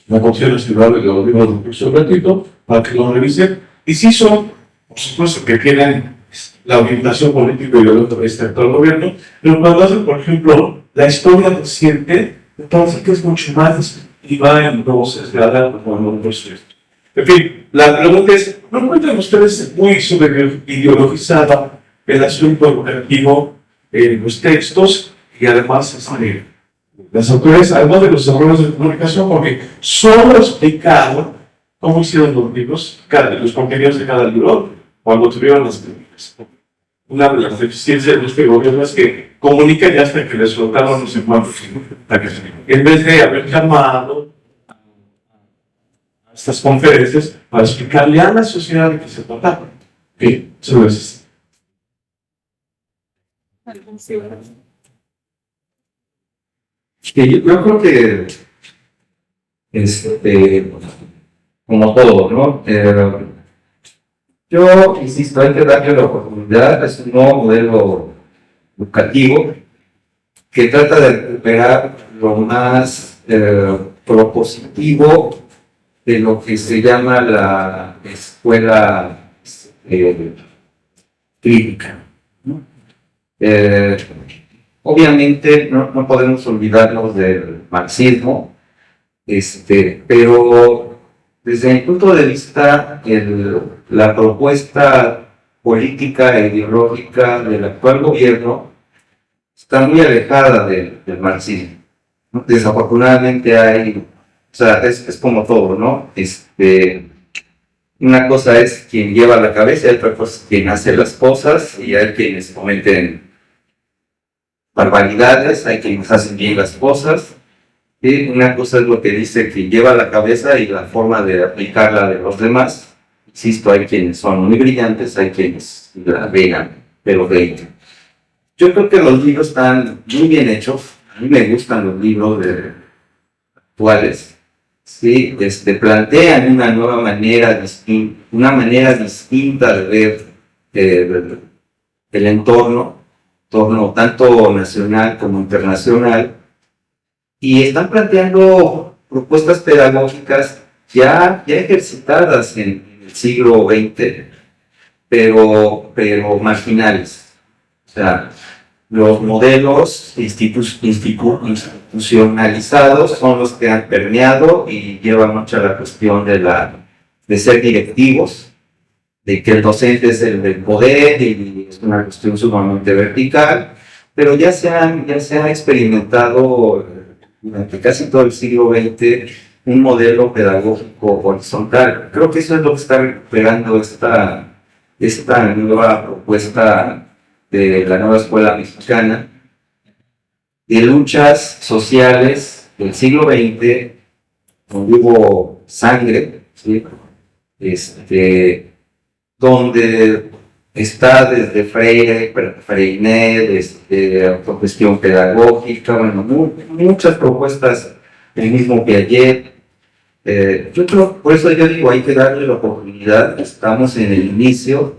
la Comisión Nacional de los Libros de Curso Gratuito, para que lo revisen. Y sí son, por supuesto, que tienen la orientación política y ideológica de este actual gobierno, pero cuando hacen, por ejemplo, la historia reciente, me parece que es mucho más y va en voces de Adán como en otros. En fin, la pregunta es, ¿no encuentran ustedes muy sobreideologizada el asunto educativo en los textos y además las autoridades, además de los errores de comunicación, porque solo explicaron cómo hicieron los libros, los contenidos de cada libro, cuando tuvieron las técnicas? Una de las deficiencias de este gobierno es que comunican ya hasta que les soltaron los encuentros. En vez de haber llamado a estas conferencias para explicarle a la sociedad de qué se trataba. Ok, muchas gracias. Sí, yo creo que, como todo, ¿no? Yo insisto, hay que darle la oportunidad, es un nuevo modelo educativo que trata de recuperar lo más propositivo de lo que se llama la escuela crítica, ¿no? Obviamente no podemos olvidarnos del marxismo, pero desde mi punto de vista la propuesta política e ideológica del actual gobierno está muy alejada del marxismo, ¿no? Desafortunadamente o sea, es como todo, ¿no? Una cosa es quien lleva la cabeza y otra cosa es quien hace las cosas, y hay quienes cometen barbaridades, hay quienes hacen bien las cosas, y una cosa es lo que dice quien lleva la cabeza y la forma de aplicarla de los demás. Insisto, hay quienes son muy brillantes, hay quienes la vean, pero vean. Yo creo que los libros están muy bien hechos, a mí me gustan los libros actuales. Sí, plantean una nueva manera, una manera distinta de ver el entorno tanto nacional como internacional, y están planteando propuestas pedagógicas ya ejercitadas en el siglo XX, pero marginales. O sea, los modelos institucionalizados son los que han permeado y llevan mucho a la cuestión de ser directivos, de que el docente es el del poder y es una cuestión sumamente vertical, pero ya se ha experimentado durante casi todo el siglo XX un modelo pedagógico horizontal. Creo que eso es lo que está recuperando esta nueva propuesta de la nueva escuela mexicana, de luchas sociales del siglo XX, donde hubo sangre, ¿sí? Donde está desde Freire, autogestión pedagógica, bueno, muchas propuestas del mismo Piaget. Yo creo, por eso yo digo, hay que darle la oportunidad, estamos en el inicio,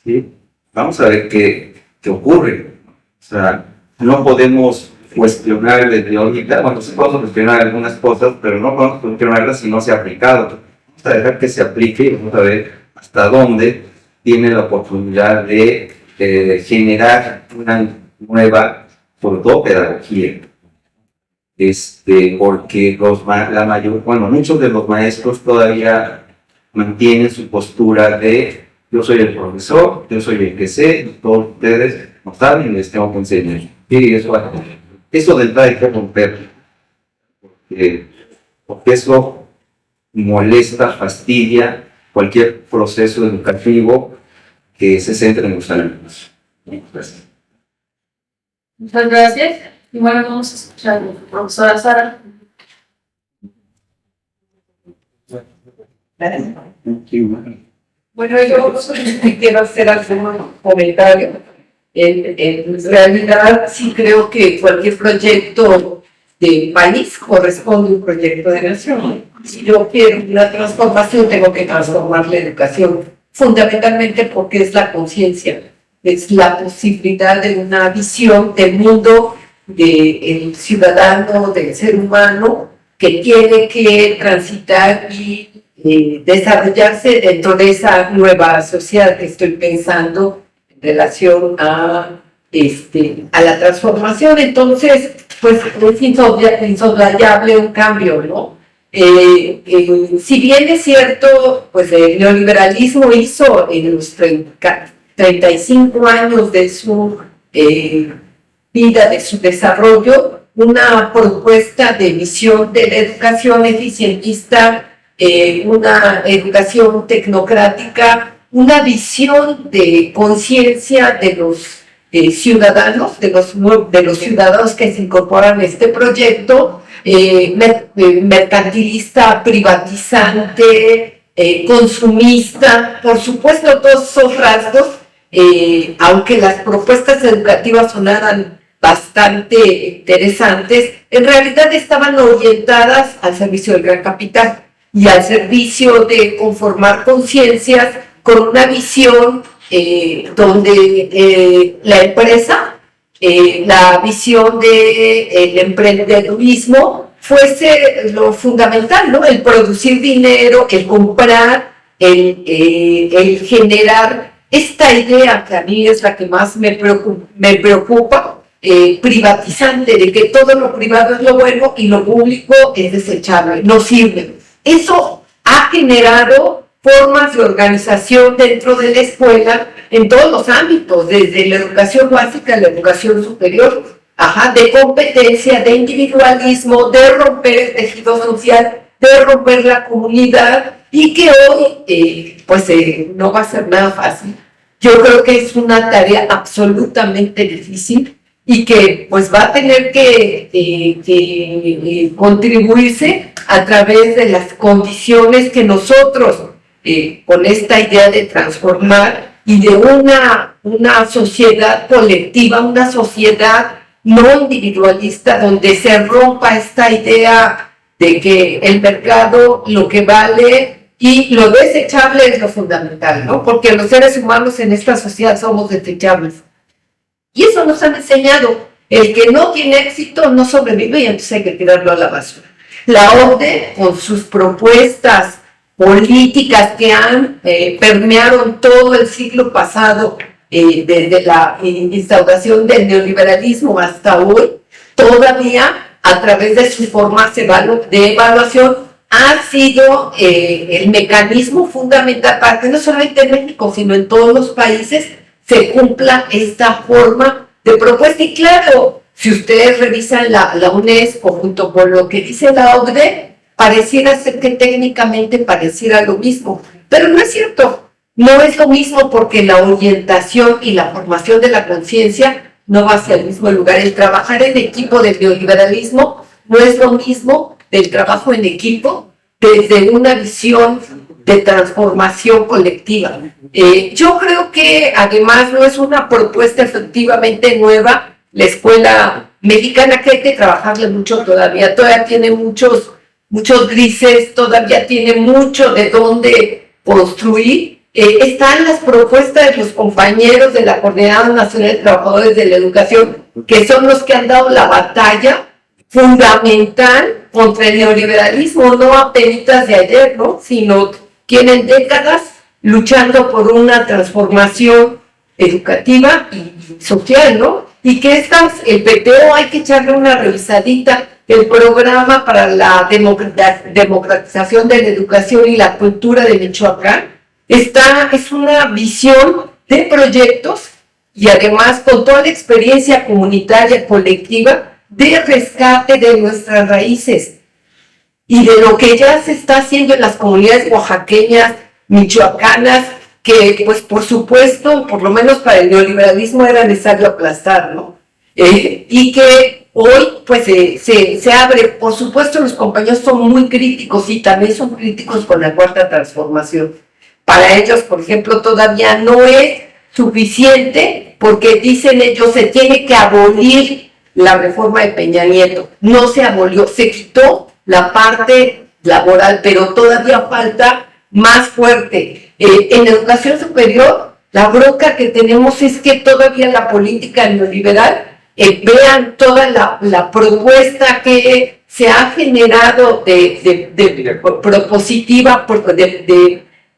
¿sí? Vamos a ver qué ocurre. O sea, no podemos cuestionar desde ahorita, bueno, sí podemos cuestionar algunas cosas, pero no podemos cuestionarlas si no se ha aplicado. Vamos a dejar que se aplique y vamos a ver hasta dónde tiene la oportunidad de generar una nueva, sobre todo, pedagogía. Porque muchos de los maestros todavía mantienen su postura de yo soy el profesor, yo soy el que sé, y todos ustedes no saben y les tengo que enseñar. Y eso de verdad hay que romperlo, porque eso molesta, fastidia cualquier proceso educativo que se centre en los alumnos. Gracias. Muchas gracias. Y bueno, vamos a escuchar a la profesora Sara. Bueno, yo quiero hacer algún comentario. En realidad, sí creo que cualquier proyecto de país corresponde a un proyecto de nación. Si yo quiero una transformación, tengo que transformar la educación, fundamentalmente porque es la conciencia, es la posibilidad de una visión del mundo, del ciudadano, del ser humano, que tiene que transitar y desarrollarse dentro de esa nueva sociedad que estoy pensando en relación a la transformación. Entonces, pues es insoslayable un cambio, ¿no? Si bien es cierto, pues el neoliberalismo hizo en los 35 años de su vida, de su desarrollo, una propuesta de visión de la educación eficientista, una educación tecnocrática, una visión de conciencia de los ciudadanos, de los ciudadanos que se incorporan a este proyecto, mercantilista, privatizante, consumista. Por supuesto, todos esos rasgos, aunque las propuestas educativas sonaran bastante interesantes, en realidad estaban orientadas al servicio del gran capital y al servicio de conformar conciencias con una visión donde la empresa, la visión del emprendedurismo fuese lo fundamental, ¿no? El producir dinero, el comprar, el generar esta idea que a mí es la que más me preocupa, privatizante, de que todo lo privado es lo bueno y lo público es desechable, no sirve. Eso ha generado formas de organización dentro de la escuela en todos los ámbitos, desde la educación básica a la educación superior, de competencia, de individualismo, de romper el tejido social, de romper la comunidad, y que hoy no va a ser nada fácil. Yo creo que es una tarea absolutamente difícil y que pues va a tener que contribuirse a través de las condiciones que nosotros, con esta idea de transformar y de una sociedad colectiva, una sociedad no individualista, donde se rompa esta idea de que el mercado lo que vale y lo desechable es lo fundamental, ¿no? Porque los seres humanos en esta sociedad somos desechables. Y eso nos han enseñado. El que no tiene éxito no sobrevive y entonces hay que tirarlo a la basura. La OCDE, con sus propuestas políticas que han permearon todo el siglo pasado, desde la instauración del neoliberalismo hasta hoy, todavía a través de sus formas de evaluación ha sido el mecanismo fundamental para que no solamente en México, sino en todos los países se cumpla esta forma de propuesta. Y claro, si ustedes revisan la UNESCO junto con lo que dice la OCDE, pareciera ser que técnicamente pareciera lo mismo, pero no es cierto. No es lo mismo porque la orientación y la formación de la conciencia no va hacia el mismo lugar. El trabajar en equipo del neoliberalismo no es lo mismo del trabajo en equipo desde una visión de transformación colectiva. Yo creo que además no es una propuesta efectivamente nueva. La escuela mexicana, que hay que trabajarle mucho todavía tiene muchos grises, todavía tiene mucho de dónde construir. Están las propuestas de los compañeros de la Coordinadora Nacional de Trabajadores de la Educación, que son los que han dado la batalla fundamental contra el neoliberalismo, no apenas de ayer, ¿no? Sino tienen décadas luchando por una transformación educativa y social, ¿no? Y que el PTO hay que echarle una revisadita. El programa para la democratización de la educación y la cultura de Michoacán es una visión de proyectos y además con toda la experiencia comunitaria colectiva de rescate de nuestras raíces y de lo que ya se está haciendo en las comunidades oaxaqueñas, michoacanas, que pues por supuesto, por lo menos para el neoliberalismo era necesario aplastar, ¿no? Y que hoy pues se abre. Por supuesto los compañeros son muy críticos y también son críticos con la cuarta transformación. Para ellos, por ejemplo, todavía no es suficiente porque dicen ellos se tiene que abolir la reforma de Peña Nieto. No se abolió, se quitó la parte laboral, pero todavía falta más fuerte. En educación superior, la bronca que tenemos es que todavía la política neoliberal, vean toda la propuesta que se ha generado propositiva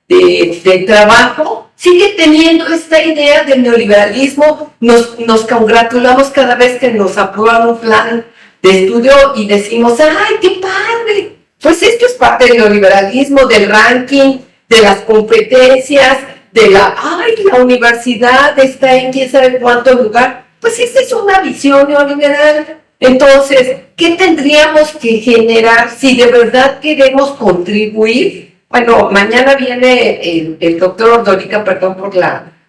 de trabajo, sigue teniendo esta idea del neoliberalismo. Nos congratulamos cada vez que nos aprueban un plan de estudio y decimos, ¡ay, qué padre! Pues esto es parte del neoliberalismo, del ranking, de las competencias, la universidad está en quién sabe cuánto lugar. Pues esta es una visión neoliberal. Entonces, ¿qué tendríamos que generar si de verdad queremos contribuir? Bueno, mañana viene el doctor Ordóñiga, perdón por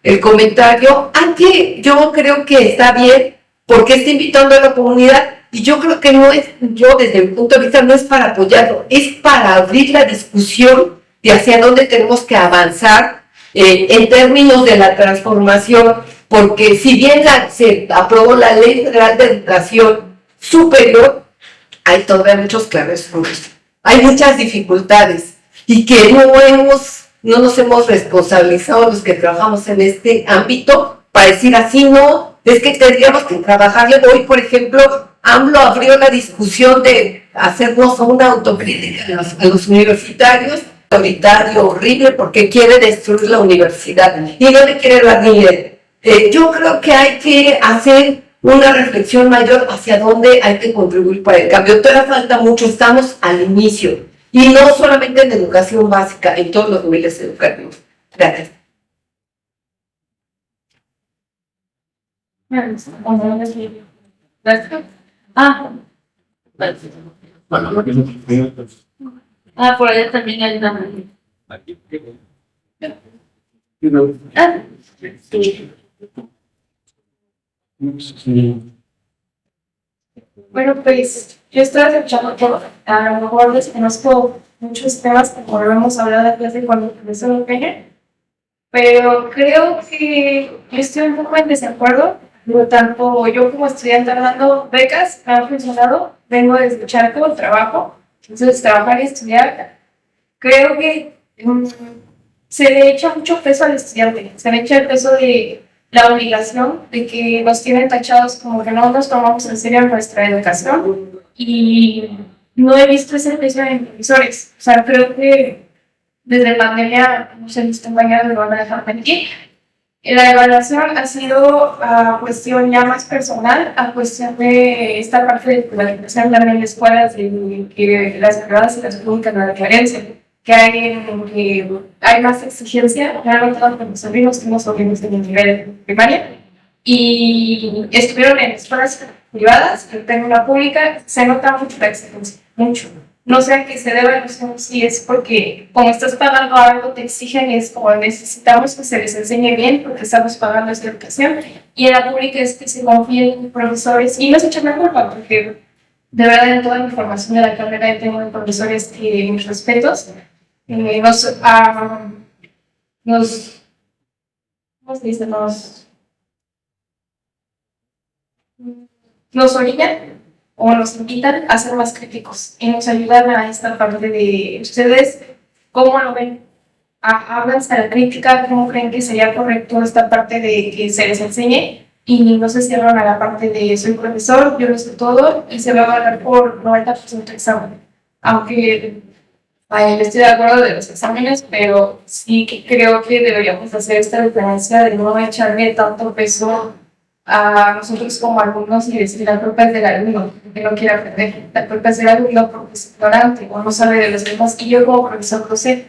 el comentario, aunque yo creo que está bien, porque está invitando a la comunidad, y yo creo que no es, yo desde mi punto de vista no es para apoyarlo, es para abrir la discusión de hacia dónde tenemos que avanzar en términos de la transformación, porque si bien se aprobó la Ley Federal de Educación Superior, hay todavía muchos claroscuros, hay muchas dificultades y que no nos hemos responsabilizado los que trabajamos en este ámbito para decir así no, es que tendríamos que trabajarle. Hoy, por ejemplo, AMLO abrió la discusión de hacernos una autocrítica a los universitarios, autoritario, horrible, porque quiere destruir la universidad y no le quiere dar dinero. Yo creo que hay que hacer una reflexión mayor hacia dónde hay que contribuir para el cambio. Todavía falta mucho, estamos al inicio, y no solamente en educación básica, en todos los niveles educativos. Gracias. Por allá también hay una. Bueno, pues yo estoy escuchando todo. A lo mejor desconozco muchos temas como lo hemos hablado desde cuando empezó el PG, pero creo que yo estoy un poco en desacuerdo. Por lo tanto, yo como estudiante dando becas me han funcionado, vengo de escuchar todo el trabajo, entonces trabajar y estudiar, creo que se le echa mucho peso al estudiante, se le echa el peso de la obligación de que nos tienen tachados como que no nos tomamos en serio nuestra educación y no he visto ese peso en profesores. O sea, creo que desde la pandemia, no sé, mis compañeros me van a dejar mentir, la evaluación ha sido a cuestión ya más personal, a cuestión de esta parte de la educación también en escuelas, de que las privadas y las públicas no la diferencia, que hay más exigencia. Realmente los profesores tenemos sobrinos en el nivel primaria y estuvieron en escuelas privadas, en una pública, se nota mucho la exigencia, mucho. No sé a qué se debe, no sé si es porque como estás pagando algo te exigen, es como necesitamos que se les enseñe bien porque estamos pagando esta educación, y en la pública es que se confía en profesores, y no se echan la culpa porque de verdad en toda la información de la carrera tengo de profesores que mis respetos, ¿cómo se dice? Nos orillan o nos invitan a ser más críticos y nos ayudan a esta parte de ustedes, ¿cómo lo ven? Hablan a la crítica, ¿cómo creen que sería correcto esta parte de que se les enseñe? Y no se cierran a la parte de soy profesor, yo lo sé todo y se va a valorar por 90% de examen. Aunque estoy de acuerdo de los exámenes, pero sí que creo que deberíamos hacer esta diferencia de no echarle tanto peso a nosotros como alumnos y decir la culpa es del alumno que no quiere aprender, la culpa es del alumno porque es ignorante o no sabe de los temas que yo como profesor lo sé.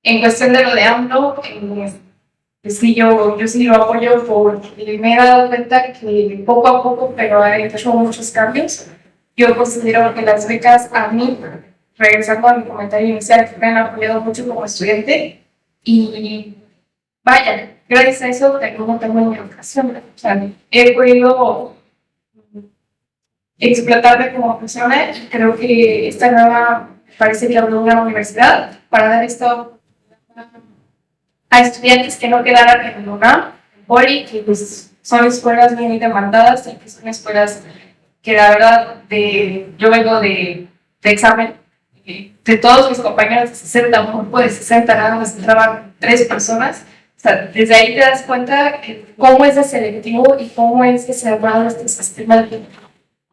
En cuestión de lo de AMLO, pues sí, yo sí lo apoyo porque me he dado cuenta que poco a poco, pero ha hecho muchos cambios. Yo considero que las becas a mí, regresando a mi comentario inicial, me han apoyado mucho como estudiante y vaya, gracias a eso tengo mi educación. O sea, he podido explotarme como persona y creo que esta nueva, parece que abrió una universidad para dar esto a estudiantes que no quedaran en el UNAM, Poli, que pues son escuelas muy demandadas y que son escuelas que la verdad yo vengo de examen, de todos mis compañeros de 60, un grupo de 60, nada más entraban 3 personas. O sea, desde ahí te das cuenta cómo es de selectivo y cómo es que se ha armado este sistema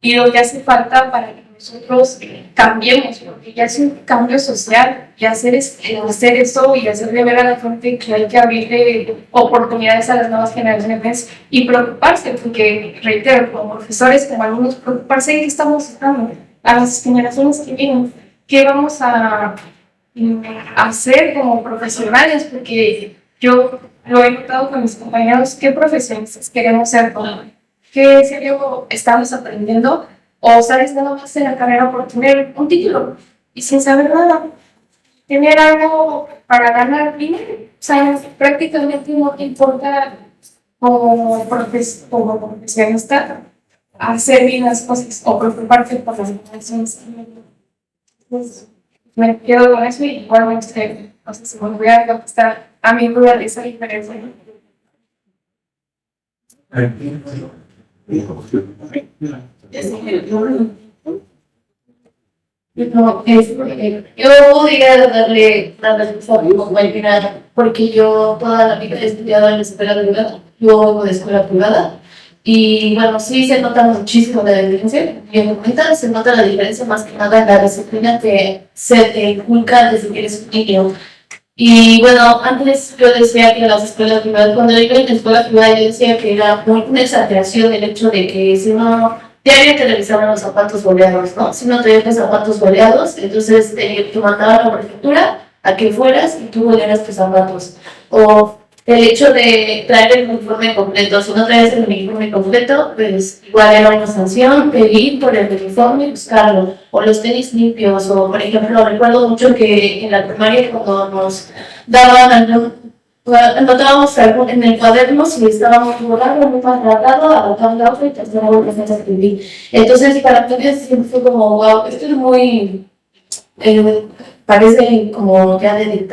y lo que hace falta para que nosotros cambiemos, porque ya es un cambio social, y hacer eso y hacerle ver a la gente que hay que abrirle oportunidades a las nuevas generaciones y preocuparse, porque reitero, como profesores, como alumnos, preocuparse en qué estamos dando a las generaciones que vienen, qué vamos a hacer como profesionales, porque yo lo he notado con mis compañeros, qué profesionistas queremos ser, qué serio estamos aprendiendo, o sabes nada más en la carrera por tener un título y sin saber nada, tener algo para ganar dinero. O sea, prácticamente no te importa como profesionista hacer bien las cosas o preocuparte por las generaciones. Pues, me quedo con eso y igualmente, no sé si me voy a contestar a mi duda de esa diferencia. No, yo podría darle la respuesta a mi compañera porque yo toda la vida he estudiado en la escuela privada, yo vengo de escuela privada y bueno, sí se nota muchísimo la diferencia, bien comenta, se nota la diferencia más que nada en la disciplina que se te inculca desde que eres un niño. Y bueno, antes yo decía que las escuelas privadas, cuando yo iba en la escuela privada, yo decía que era muy una exageración el hecho de que si no, diario te revisaban los zapatos boleados, ¿no? Si no traías los zapatos boleados, entonces te mandaban a la prefectura a que fueras y tú bolearas tus zapatos. O el hecho de traer el uniforme completo, si no traes el uniforme completo, pues igual era una sanción, pedir por el uniforme y buscarlo. O los tenis limpios, o por ejemplo, recuerdo mucho que en la primaria cuando nos daban anotábamos en el cuaderno si estábamos borrando, muy maltratado, anotando la otra y tercera vez a escribir. Entonces, para mí siempre fue como, wow, esto es muy, parece como ya de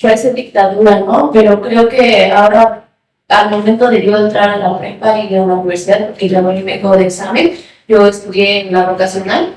parece dictadura, ¿no? Pero creo que ahora, al momento de yo entrar a la prepa y a la universidad, porque ya me vengo de examen, yo estudié en la vocacional.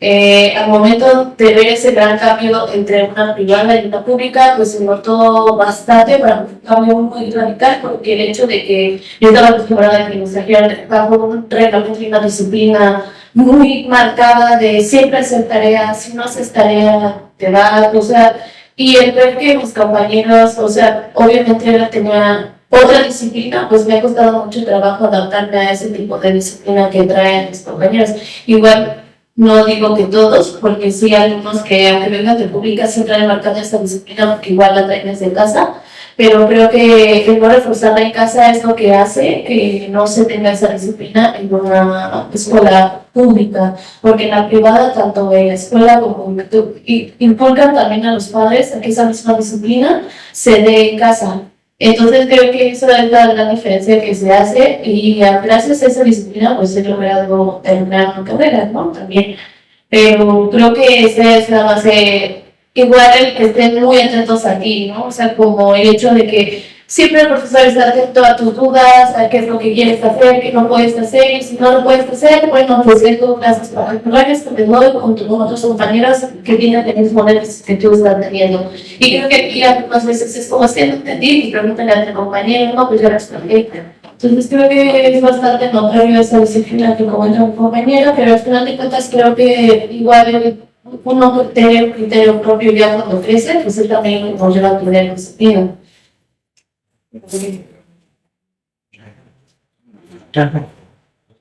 Al momento de ver ese gran cambio entre una privada y una pública, pues se notó bastante, para un cambio muy radical, porque el hecho de que yo estaba acostumbrada a que nos trajeran bajo un reglamento y una disciplina muy marcada de siempre hacer tareas, si no haces tarea, te vas, o sea, y el ver que mis compañeros, o sea, obviamente yo tenía otra disciplina, pues me ha costado mucho trabajo adaptarme a ese tipo de disciplina que traen mis compañeros. Igual, no digo que todos, porque sí hay algunos que, aunque vengan de pública, sí traen marcada esta disciplina, porque igual la traen desde casa, pero creo que el no reforzarla en casa es lo que hace que no se tenga esa disciplina en una escuela pública, porque en la privada, tanto en la escuela como en YouTube, inculcan también a los padres a que esa misma disciplina se dé en casa. Entonces creo que eso es la gran diferencia que se hace y gracias a esa disciplina pues he logrado terminar mi carrera, ¿no? También. Pero creo que esa es la base, igual el que estén muy atentos a ti, ¿no? O sea, como el hecho de que siempre el profesor está atento a tus dudas, a qué es lo que quieres hacer, qué no puedes hacer, y si no lo puedes hacer, bueno, pues tengo clases particulares que te doy con tus otros compañeros que tienen el mismo nivel que tú estás teniendo. Y creo que aquí algunas veces es como si no entendí, y pregúntale a tu compañero, no, pues yo respondí. Entonces creo que es bastante notorio esa disciplina que comenta un compañero, pero al final de cuentas creo que igual uno tiene un criterio propio ya cuando crece, pues él también nos lleva a tener disciplina.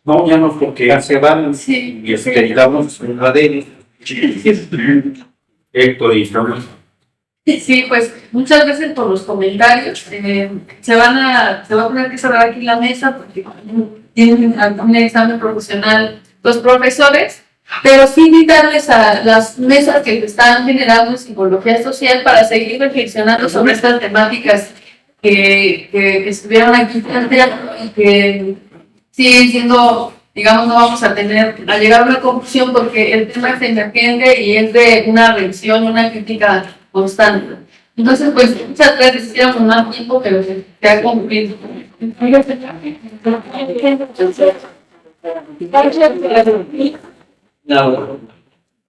No, ya no, porque ya se van Sí. y digamos una de Héctor y Samuel. Sí, pues muchas veces por los comentarios se va a poner que cerrar aquí la mesa porque tienen un examen profesional los profesores, pero sí invitarles a las mesas que están generando psicología social para seguir reflexionando sobre estas temáticas que estuvieron aquí planteando y que siguen siendo, digamos, no vamos a llegar a una conclusión porque el tema es emergente y es de una revisión, una crítica constante. Entonces, pues, muchas veces hicieron más tiempo, pero se ha cumplido. No.